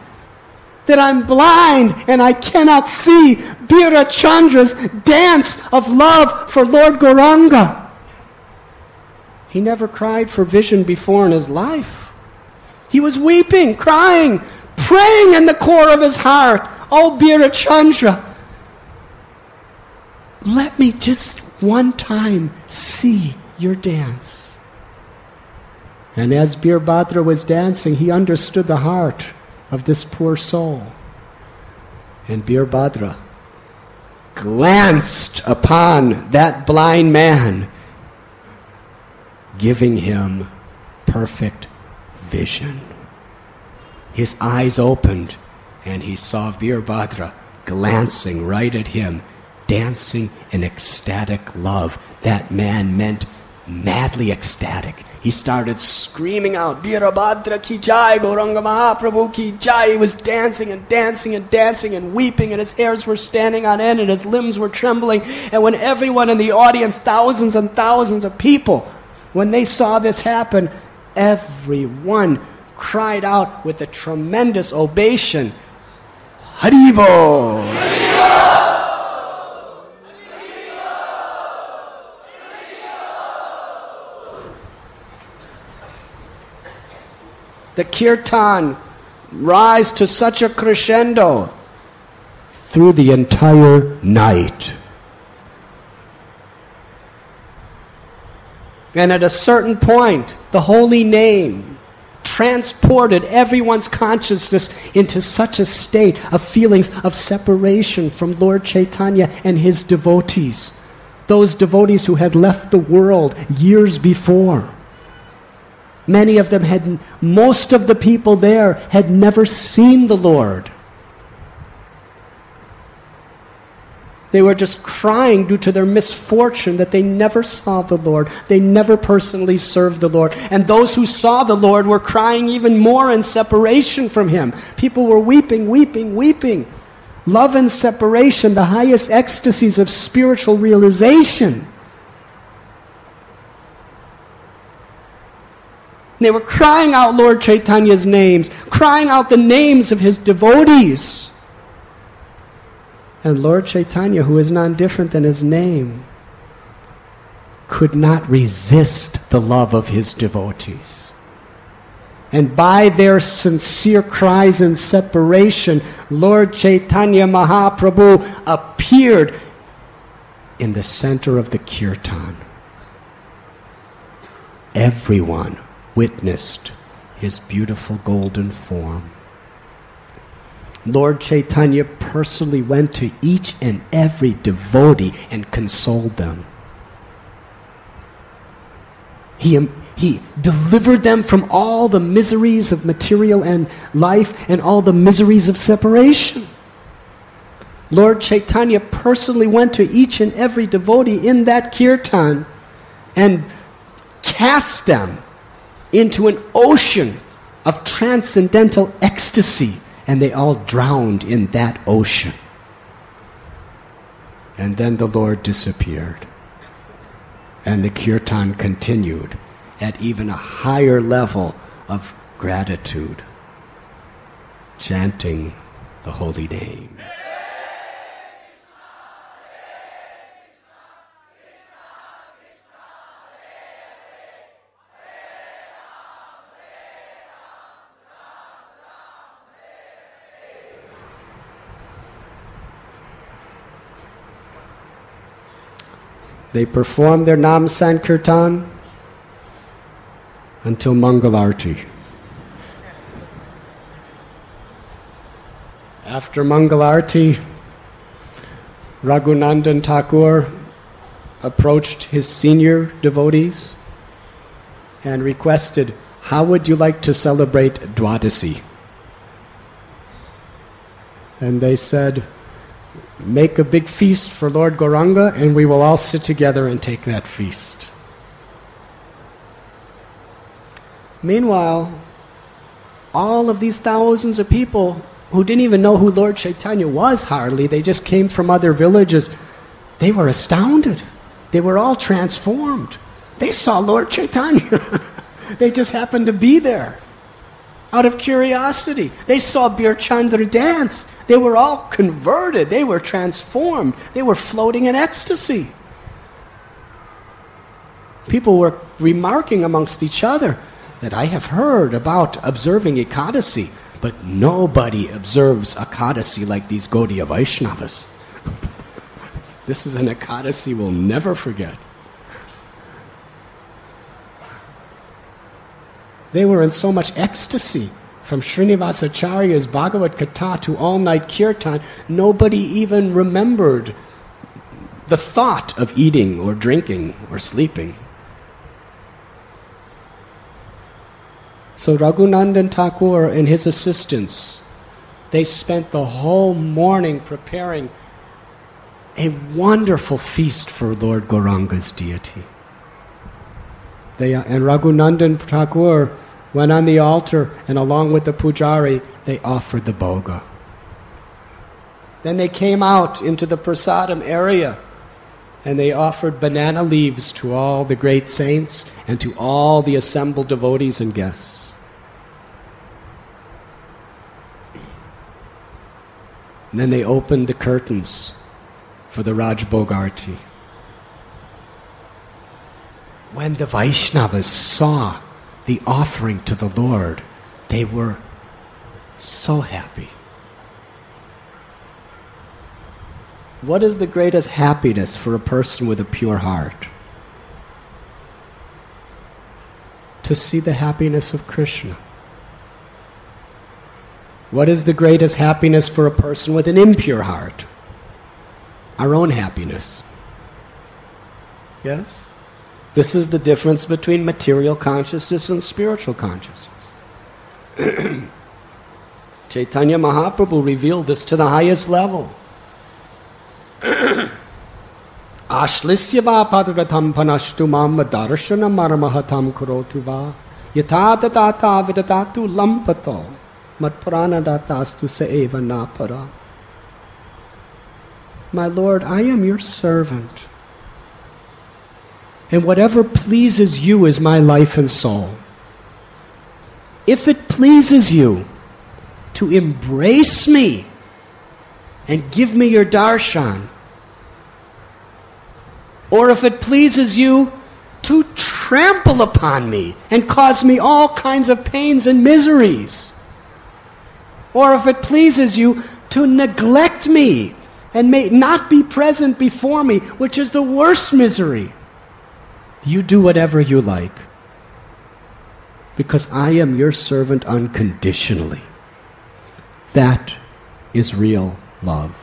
that I'm blind and I cannot see Birachandra's dance of love for Lord Gauranga?" He never cried for vision before in his life. He was weeping, crying, praying in the core of his heart, "Oh Birachandra, let me just one time see your dance." And as Birabhadra was dancing, he understood the heart of this poor soul. And Birabhadra glanced upon that blind man, giving him perfect vision. His eyes opened, and he saw Birabhadra glancing right at him, dancing in ecstatic love. That man meant madly ecstatic. He started screaming out, "Birabhadra ki jai, Gauranga Mahaprabhu ki jai." He was dancing and dancing and dancing and weeping, and his hairs were standing on end and his limbs were trembling. And when everyone in the audience, thousands and thousands of people, when they saw this happen, everyone cried out with a tremendous ovation, "Haribo!" The kirtan rise to such a crescendo through the entire night. And at a certain point, the holy name transported everyone's consciousness into such a state of feelings of separation from Lord Chaitanya and his devotees. Those devotees who had left the world years before. Many of them most of the people there had never seen the Lord. They were just crying due to their misfortune that they never saw the Lord. They never personally served the Lord. And those who saw the Lord were crying even more in separation from Him. People were weeping, weeping, weeping. Love and separation, the highest ecstasies of spiritual realization. They were crying out Lord Chaitanya's names, crying out the names of His devotees. And Lord Chaitanya, who is none different than His name, could not resist the love of His devotees. And by their sincere cries in separation, Lord Chaitanya Mahaprabhu appeared in the center of the kirtan. Everyone witnessed His beautiful golden form. Lord Chaitanya personally went to each and every devotee and consoled them. He delivered them from all the miseries of material and life and all the miseries of separation. Lord Chaitanya personally went to each and every devotee in that kirtan and cast them into an ocean of transcendental ecstasy, and they all drowned in that ocean. And then the Lord disappeared, and the kirtan continued at even a higher level of gratitude, chanting the holy name. They performed their Nam Sankirtan until Mangalarti. After Mangalarti, Raghunandan Thakur approached his senior devotees and requested, "How would you like to celebrate Dwadasi?" And they said, "Make a big feast for Lord Gauranga, and we will all sit together and take that feast." Meanwhile, all of these thousands of people who didn't even know who Lord Chaitanya was hardly, they just came from other villages, they were astounded. They were all transformed. They saw Lord Chaitanya. They just happened to be there out of curiosity. They saw Bir Chandra dance. They were all converted. They were transformed. They were floating in ecstasy. People were remarking amongst each other that I have heard about observing Ekadasi, but nobody observes Ekadasi like these Gaudiya Vaishnavas. This is an Ekadasi we'll never forget. They were in so much ecstasy. From Srinivasacharya's Bhagavad Gita to all-night kirtan, nobody even remembered the thought of eating or drinking or sleeping. So Raghunandan Thakur and his assistants, they spent the whole morning preparing a wonderful feast for Lord Gauranga's deity. And Raghunandan Thakur went on the altar, and along with the pujari, they offered the bhoga. Then they came out into the prasadam area, and they offered banana leaves to all the great saints and to all the assembled devotees and guests. And then they opened the curtains for the Rajbhogarti. When the Vaishnavas saw the offering to the Lord, they were so happy. What is the greatest happiness for a person with a pure heart? To see the happiness of Krishna. What is the greatest happiness for a person with an impure heart? Our own happiness. Yes? This is the difference between material consciousness and spiritual consciousness. Chaitanya Mahaprabhu revealed this to the highest level. Ashlisya va padaratham panashtu mam darsana maramahatam kurotu va yata datata vidatu lampato matprana datastu seeva napara. My Lord, I am your servant. And whatever pleases you is my life and soul. If it pleases you to embrace me and give me your darshan, or if it pleases you to trample upon me and cause me all kinds of pains and miseries, or if it pleases you to neglect me and may not be present before me, which is the worst misery, you do whatever you like, because I am your servant unconditionally. That is real love.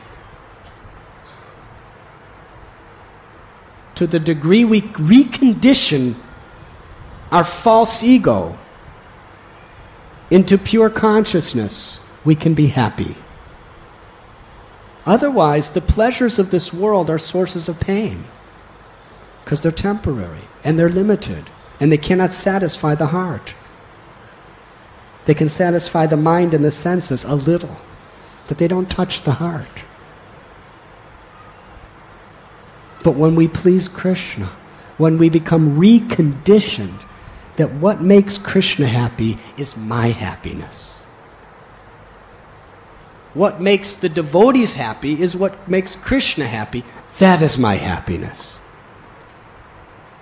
To the degree we recondition our false ego into pure consciousness, we can be happy. Otherwise, the pleasures of this world are sources of pain, because they're temporary, and they're limited, and they cannot satisfy the heart. They can satisfy the mind and the senses a little, but they don't touch the heart. But when we please Krishna, when we become reconditioned that what makes Krishna happy is my happiness. What makes the devotees happy is what makes Krishna happy. That is my happiness.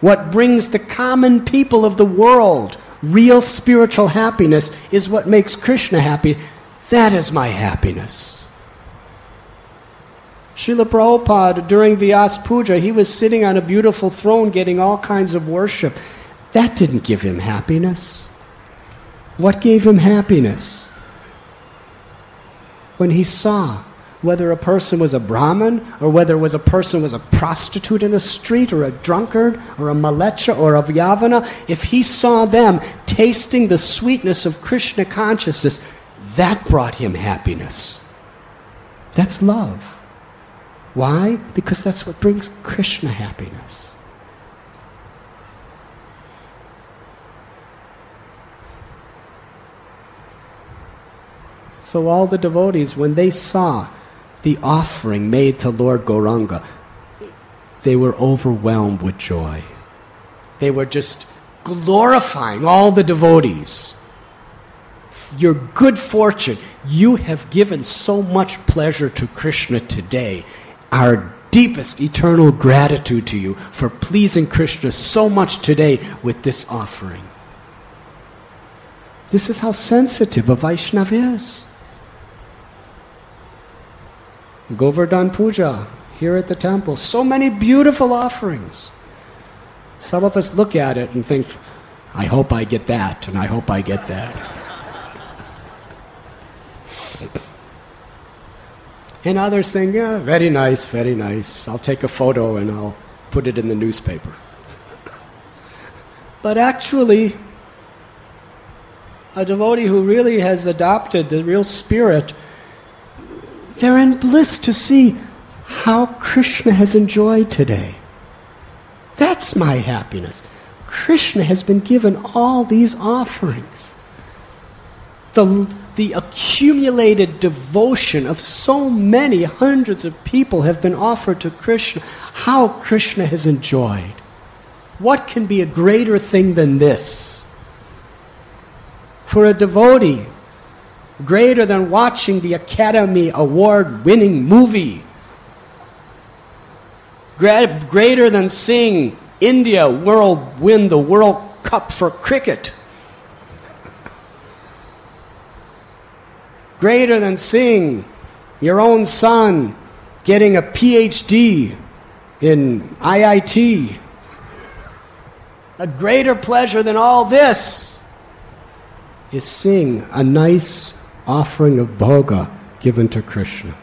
What brings the common people of the world real spiritual happiness is what makes Krishna happy. That is my happiness. Srila Prabhupada, during Vyas Puja, he was sitting on a beautiful throne getting all kinds of worship. That didn't give him happiness. What gave him happiness? When he saw whether a person was a Brahmin or whether a person was a prostitute in a street or a drunkard or a malecha or a Vyavana, if he saw them tasting the sweetness of Krishna consciousness, that brought him happiness. That's love. Why? Because that's what brings Krishna happiness. So all the devotees, when they saw the offering made to Lord Gauranga, they were overwhelmed with joy. They were just glorifying all the devotees. Your good fortune, you have given so much pleasure to Krishna today. Our deepest eternal gratitude to you for pleasing Krishna so much today with this offering. This is how sensitive a Vaishnava is. Govardhan Puja, here at the temple, so many beautiful offerings. Some of us look at it and think, I hope I get that, and I hope I get that. And others think, yeah, very nice, very nice. I'll take a photo and I'll put it in the newspaper. But actually, a devotee who really has adopted the real spirit, they're in bliss to see how Krishna has enjoyed today. That's my happiness. Krishna has been given all these offerings. The accumulated devotion of so many hundreds of people have been offered to Krishna. How Krishna has enjoyed. What can be a greater thing than this? For a devotee, greater than watching the Academy Award-winning movie, greater than seeing India win the World Cup for cricket, greater than seeing your own son getting a PhD in IIT, a greater pleasure than all this is seeing a nice offering of bhoga given to Krishna.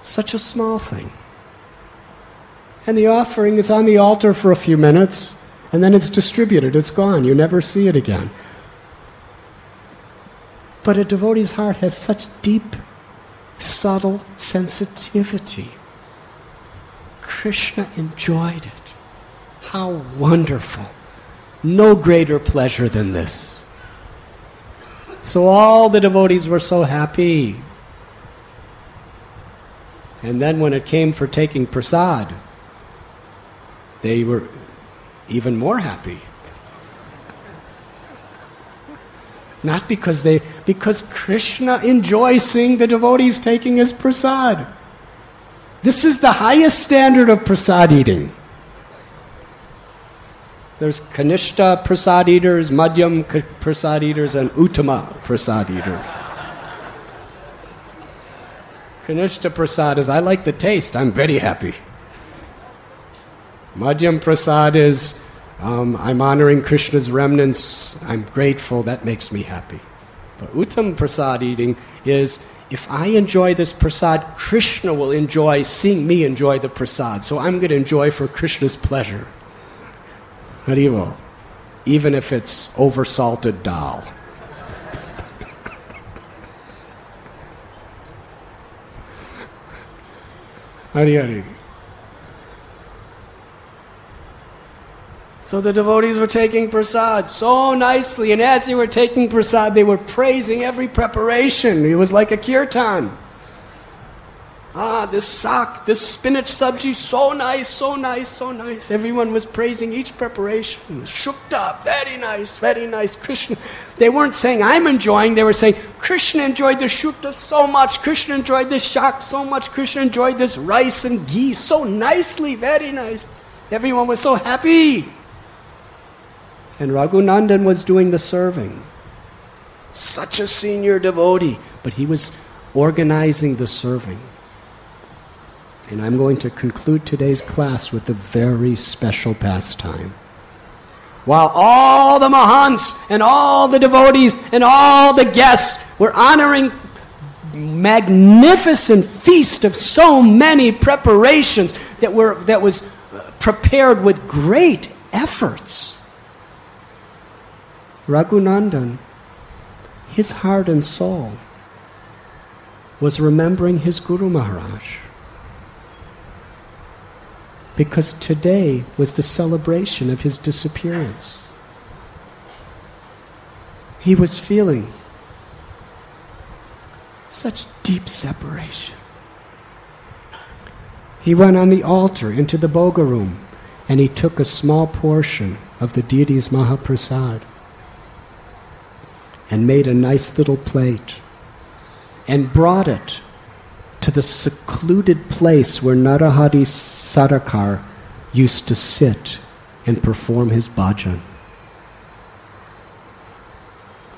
Such a small thing. And the offering is on the altar for a few minutes, and then it's distributed, it's gone, you never see it again. But a devotee's heart has such deep, subtle sensitivity. Krishna enjoyed it. How wonderful. No greater pleasure than this. So all the devotees were so happy. And then when it came for taking prasad, they were even more happy. Not because Krishna enjoys seeing the devotees taking his prasad. This is the highest standard of prasad eating. There's Kanishta prasad eaters, Madhyam prasad eaters, and Uttama prasad eater. Kanishta prasad is, I like the taste, I'm very happy. Madhyam prasad is, I'm honoring Krishna's remnants, I'm grateful, that makes me happy. But Uttam Prasad eating is, if I enjoy this prasad, Krishna will enjoy seeing me enjoy the prasad. So I'm going to enjoy for Krishna's pleasure. Haribol. Even if it's over-salted dal. Hari. So the devotees were taking prasad so nicely, and as they were taking prasad, they were praising every preparation. It was like a kirtan. This spinach sabji, so nice, so nice, so nice. Everyone was praising each preparation. Shukta, very nice, very nice. Krishna. They weren't saying, I'm enjoying. They were saying, Krishna enjoyed the shukta so much. Krishna enjoyed the shak so much. Krishna enjoyed this rice and ghee so nicely, very nice. Everyone was so happy. And Raghunandan was doing the serving. Such a senior devotee, but he was organizing the serving. And I'm going to conclude today's class with a very special pastime. While all the Mahants and all the devotees and all the guests were honoring magnificent feast of so many preparations that was prepared with great efforts, Raghunandan, his heart and soul, was remembering his Guru Maharaj. Because today was the celebration of his disappearance. He was feeling such deep separation. He went on the altar into the Bhoga room and he took a small portion of the deity's Mahaprasad and made a nice little plate and brought it to the secluded place where Narahari Sarkar used to sit and perform his bhajan.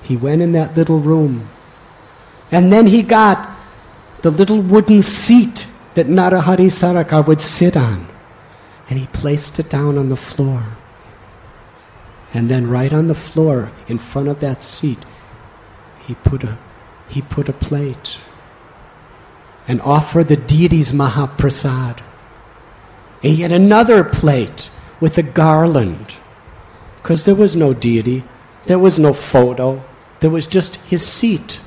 He went in that little room, and then he got the little wooden seat that Narahari Sarkar would sit on, and he placed it down on the floor. And then right on the floor, in front of that seat, he put a plate and offer the deity's Mahaprasad. And he had another plate with a garland, because there was no deity, there was no photo, there was just his seat.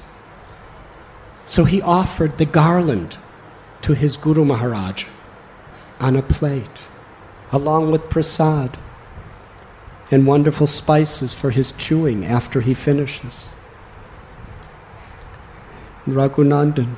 So he offered the garland to his Guru Maharaj on a plate, along with prasad and wonderful spices for his chewing after he finishes. Raghunandan,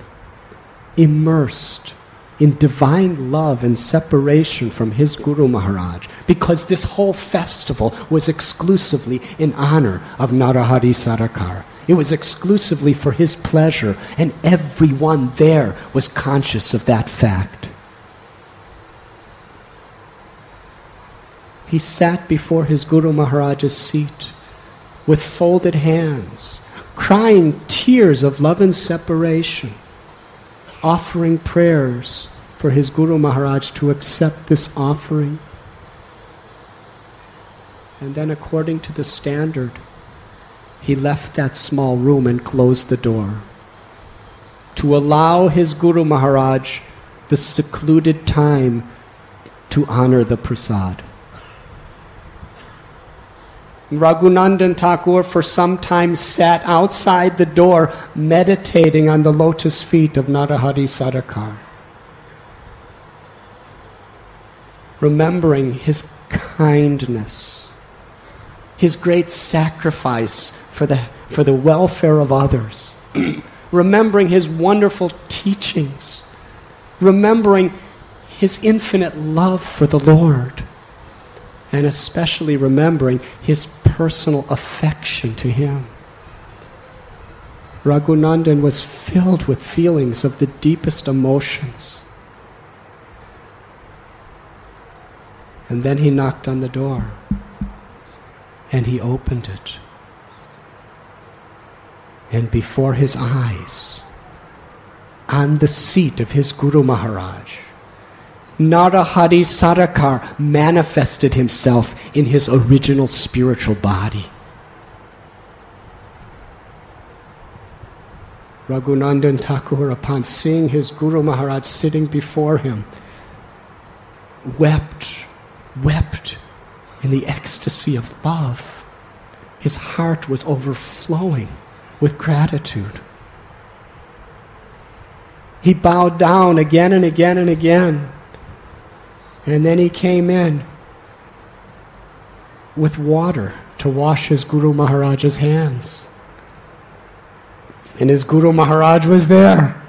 immersed in divine love and separation from his Guru Maharaj, because this whole festival was exclusively in honor of Narahari Sarkar. It was exclusively for his pleasure, and everyone there was conscious of that fact. He sat before his Guru Maharaj's seat with folded hands, crying tears of love and separation, offering prayers for his Guru Maharaj to accept this offering. And then, according to the standard, he left that small room and closed the door to allow his Guru Maharaj the secluded time to honor the prasad. Raghunandan Thakur for some time sat outside the door meditating on the lotus feet of Narahari Sarkar, remembering his kindness, his great sacrifice for the welfare of others, remembering his wonderful teachings, remembering his infinite love for the Lord, and especially remembering his personal affection to him. Raghunandan was filled with feelings of the deepest emotions. And then he knocked on the door, and he opened it. And before his eyes, on the seat of his Guru Maharaj, Narahari Sarkar manifested himself in his original spiritual body. Raghunandan Thakur, upon seeing his Guru Maharaj sitting before him, wept in the ecstasy of love. His heart was overflowing with gratitude. He bowed down again and again and again. And then he came in with water to wash his Guru Maharaj's hands. And his Guru Maharaj was there.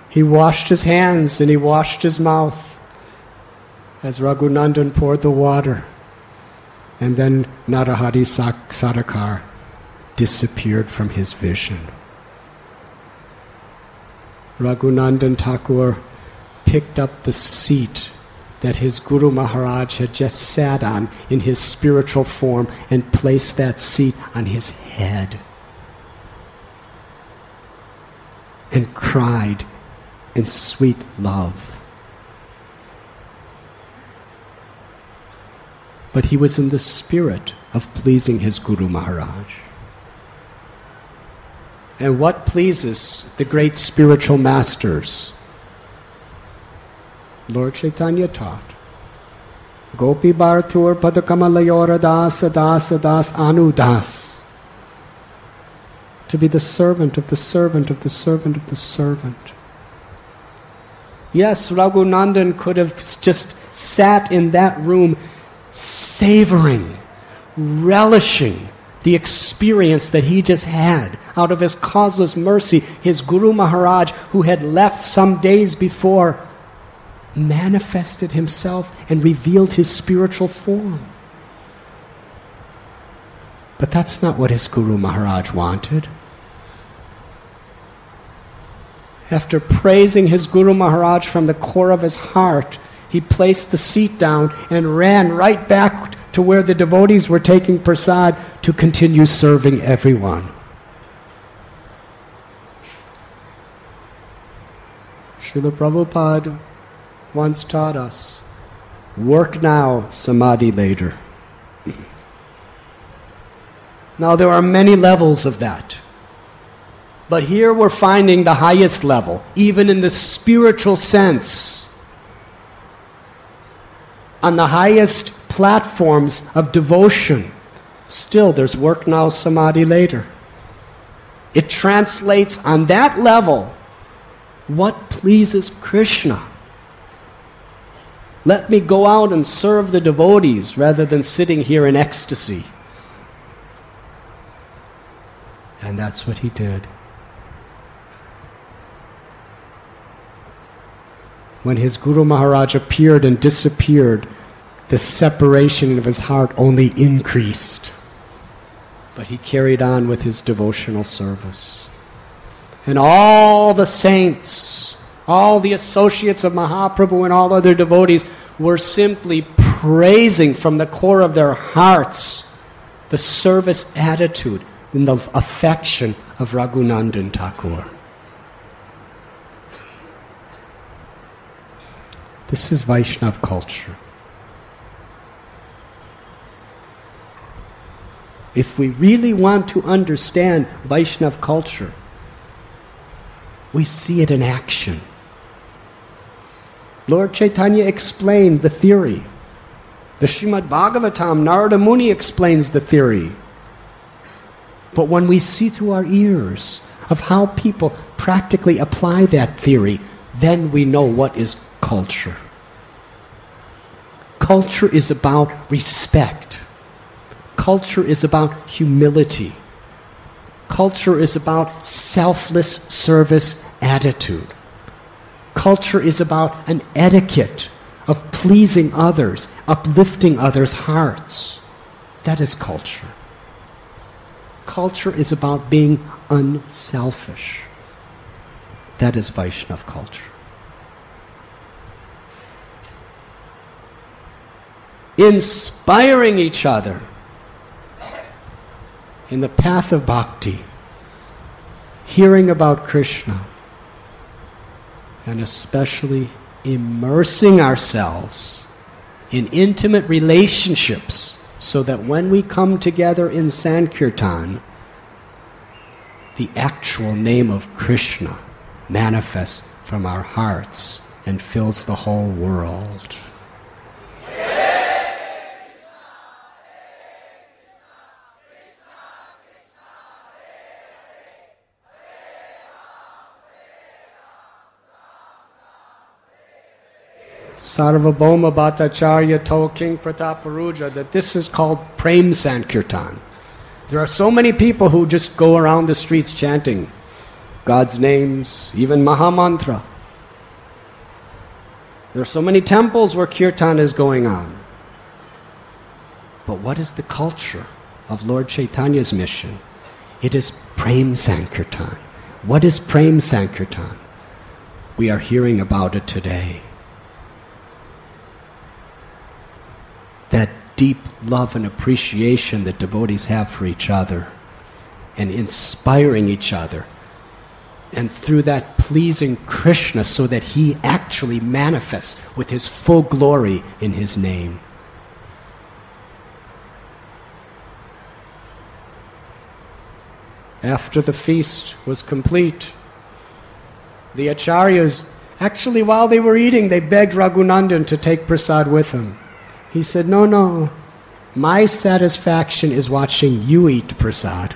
He washed his hands and he washed his mouth as Raghunandan poured the water. And then Narahari Sarkar disappeared from his vision. Raghunandan Thakur picked up the seat that his Guru Maharaj had just sat on in his spiritual form and placed that seat on his head and cried in sweet love. But he was in the spirit of pleasing his Guru Maharaj. And what pleases the great spiritual masters? Lord Chaitanya taught, Gopi Bhartur Padakamalayora Dasa Dasa Das Anu Das. To be the servant of the servant of the servant of the servant. Yes, Raghunandan could have just sat in that room savoring, relishing the experience that he just had out of his causeless mercy. His Guru Maharaj, who had left some days before, manifested himself and revealed his spiritual form. But that's not what his Guru Maharaj wanted. After praising his Guru Maharaj from the core of his heart, he placed the seat down and ran right back to where the devotees were taking prasad to continue serving everyone. Srila Prabhupada once taught us, work now, samadhi later. Now there are many levels of that. But here we're finding the highest level, even in the spiritual sense. On the highest platforms of devotion, still there's work now, samadhi later. It translates on that level what pleases Krishna. Let me go out and serve the devotees rather than sitting here in ecstasy. And that's what he did. When his Guru Maharaj appeared and disappeared, the separation of his heart only increased. But he carried on with his devotional service. And all the saints, all the associates of Mahaprabhu and all other devotees were simply praising from the core of their hearts the service attitude and the affection of Raghunandan Thakur. This is Vaishnav culture. If we really want to understand Vaishnav culture, we see it in action. Lord Chaitanya explained the theory. The Srimad Bhagavatam, Narada Muni explains the theory. But when we see through our ears of how people practically apply that theory, then we know what is culture. Culture is about respect. Culture is about humility. Culture is about selfless service attitude. Culture is about an etiquette of pleasing others, uplifting others' hearts. That is culture. Culture is about being unselfish. That is Vaishnav culture. Inspiring each other in the path of bhakti, hearing about Krishna, and especially immersing ourselves in intimate relationships so that when we come together in Sankirtan, the actual name of Krishna manifests from our hearts and fills the whole world. Sarvabhauma Bhattacharya told King Prataparuja that this is called Prem Sankirtan. There are so many people who just go around the streets chanting God's names, even Mahamantra. There are so many temples where kirtan is going on. But what is the culture of Lord Chaitanya's mission? It is Prem Sankirtan. What is Prem Sankirtan? We are hearing about it today. That deep love and appreciation that devotees have for each other, and inspiring each other, and through that pleasing Krishna so that he actually manifests with his full glory in his name. After the feast was complete, the acharyas, actually while they were eating, they begged Raghunandan to take prasad with them. He said, no, my satisfaction is watching you eat prasad.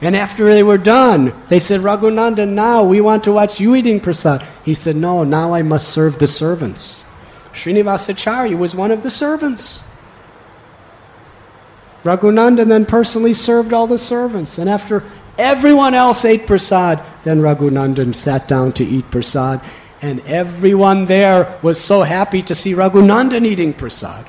And after they were done, they said, Raghunandan, now we want to watch you eating prasad. He said, no, now I must serve the servants. Srinivasacharya was one of the servants. Raghunandan then personally served all the servants. And after everyone else ate prasad, then Raghunandan sat down to eat prasad. And everyone there was so happy to see Raghunandan eating prasad.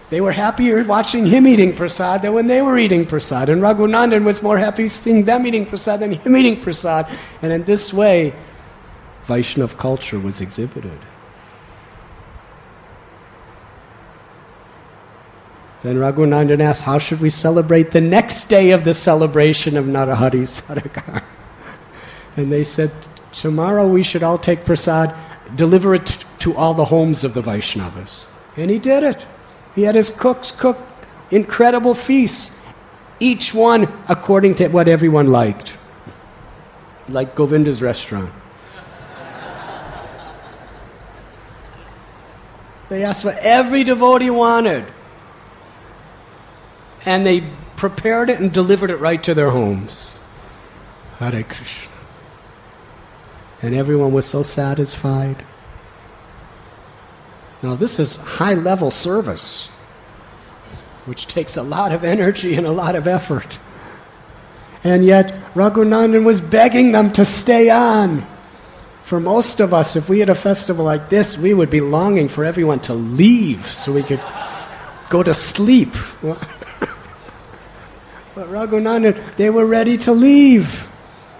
They were happier watching him eating prasad than when they were eating prasad. And Raghunandan was more happy seeing them eating prasad than him eating prasad. And in this way, Vaishnava culture was exhibited. Then Raghunandan asked, how should we celebrate the next day of the celebration of Narahari Sarkar? And they said, tomorrow we should all take prasad, deliver it to all the homes of the Vaishnavas. And he did it. He had his cooks cook incredible feasts, each one according to what everyone liked. Like Govinda's restaurant. They asked what every devotee wanted. And they prepared it and delivered it right to their homes. Hare Krishna. And everyone was so satisfied. Now this is high-level service, which takes a lot of energy and a lot of effort. And yet Raghunandan was begging them to stay on. For most of us, if we had a festival like this, we would be longing for everyone to leave so we could go to sleep. But Raghunandan, they were ready to leave.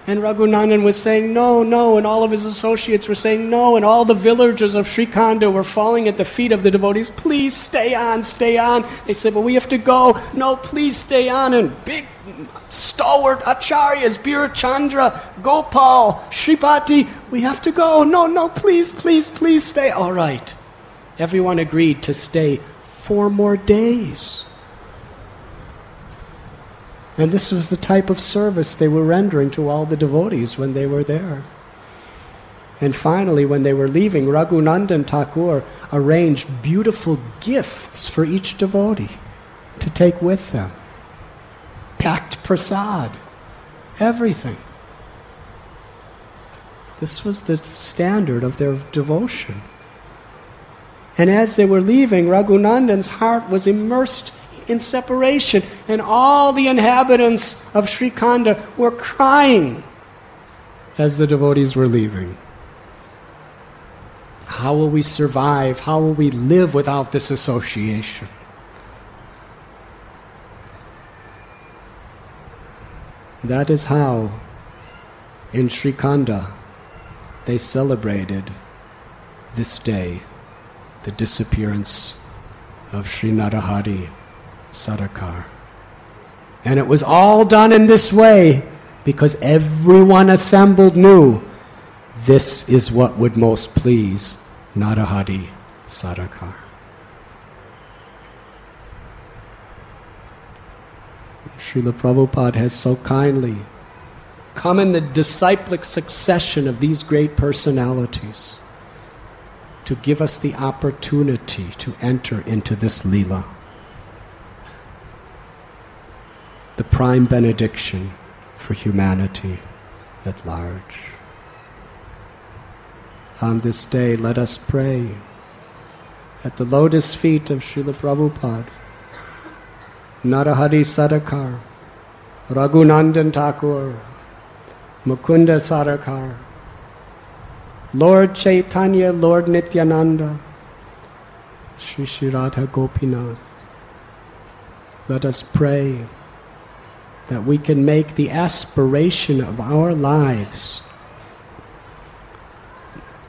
And Raghunandan was saying no, and all of his associates were saying no, and all the villagers of Srikhanda were falling at the feet of the devotees, please stay on, stay on. They said, but we have to go. No, please stay on. And big, stalwart acharyas, Birachandra, Gopal, Shripati, we have to go. No, please stay. All right. Everyone agreed to stay 4 more days. And this was the type of service they were rendering to all the devotees when they were there. And finally, when they were leaving, Raghunandan Thakur arranged beautiful gifts for each devotee to take with them. Packed prasad, everything. This was the standard of their devotion. And as they were leaving, Raghunandan's heart was immersed in separation, and all the inhabitants of Srikhanda were crying as the devotees were leaving. How will we survive? How will we live without this association? That is how, in Srikhanda, they celebrated this day, the disappearance of Sri Narahari Sarkar. And it was all done in this way because everyone assembled knew this is what would most please Narahari Sarkar. Srila Prabhupada has so kindly come in the disciplic succession of these great personalities to give us the opportunity to enter into this Leela. The prime benediction for humanity at large. On this day, let us pray at the lotus feet of Srila Prabhupada, Narahari Sarkar, Raghunandan Thakur, Mukunda Sarkar, Lord Chaitanya, Lord Nityananda, Sri Sri Radha Gopinath. Let us pray that we can make the aspiration of our lives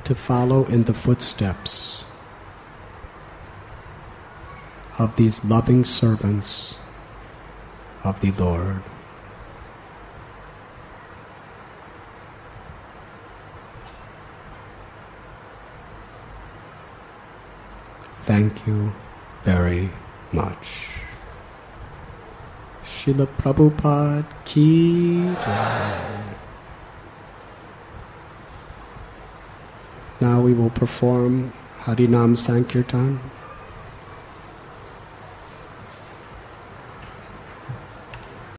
to follow in the footsteps of these loving servants of the Lord. Thank you very much. Srila Prabhupada ki jai. Now we will perform Harinam Sankirtan.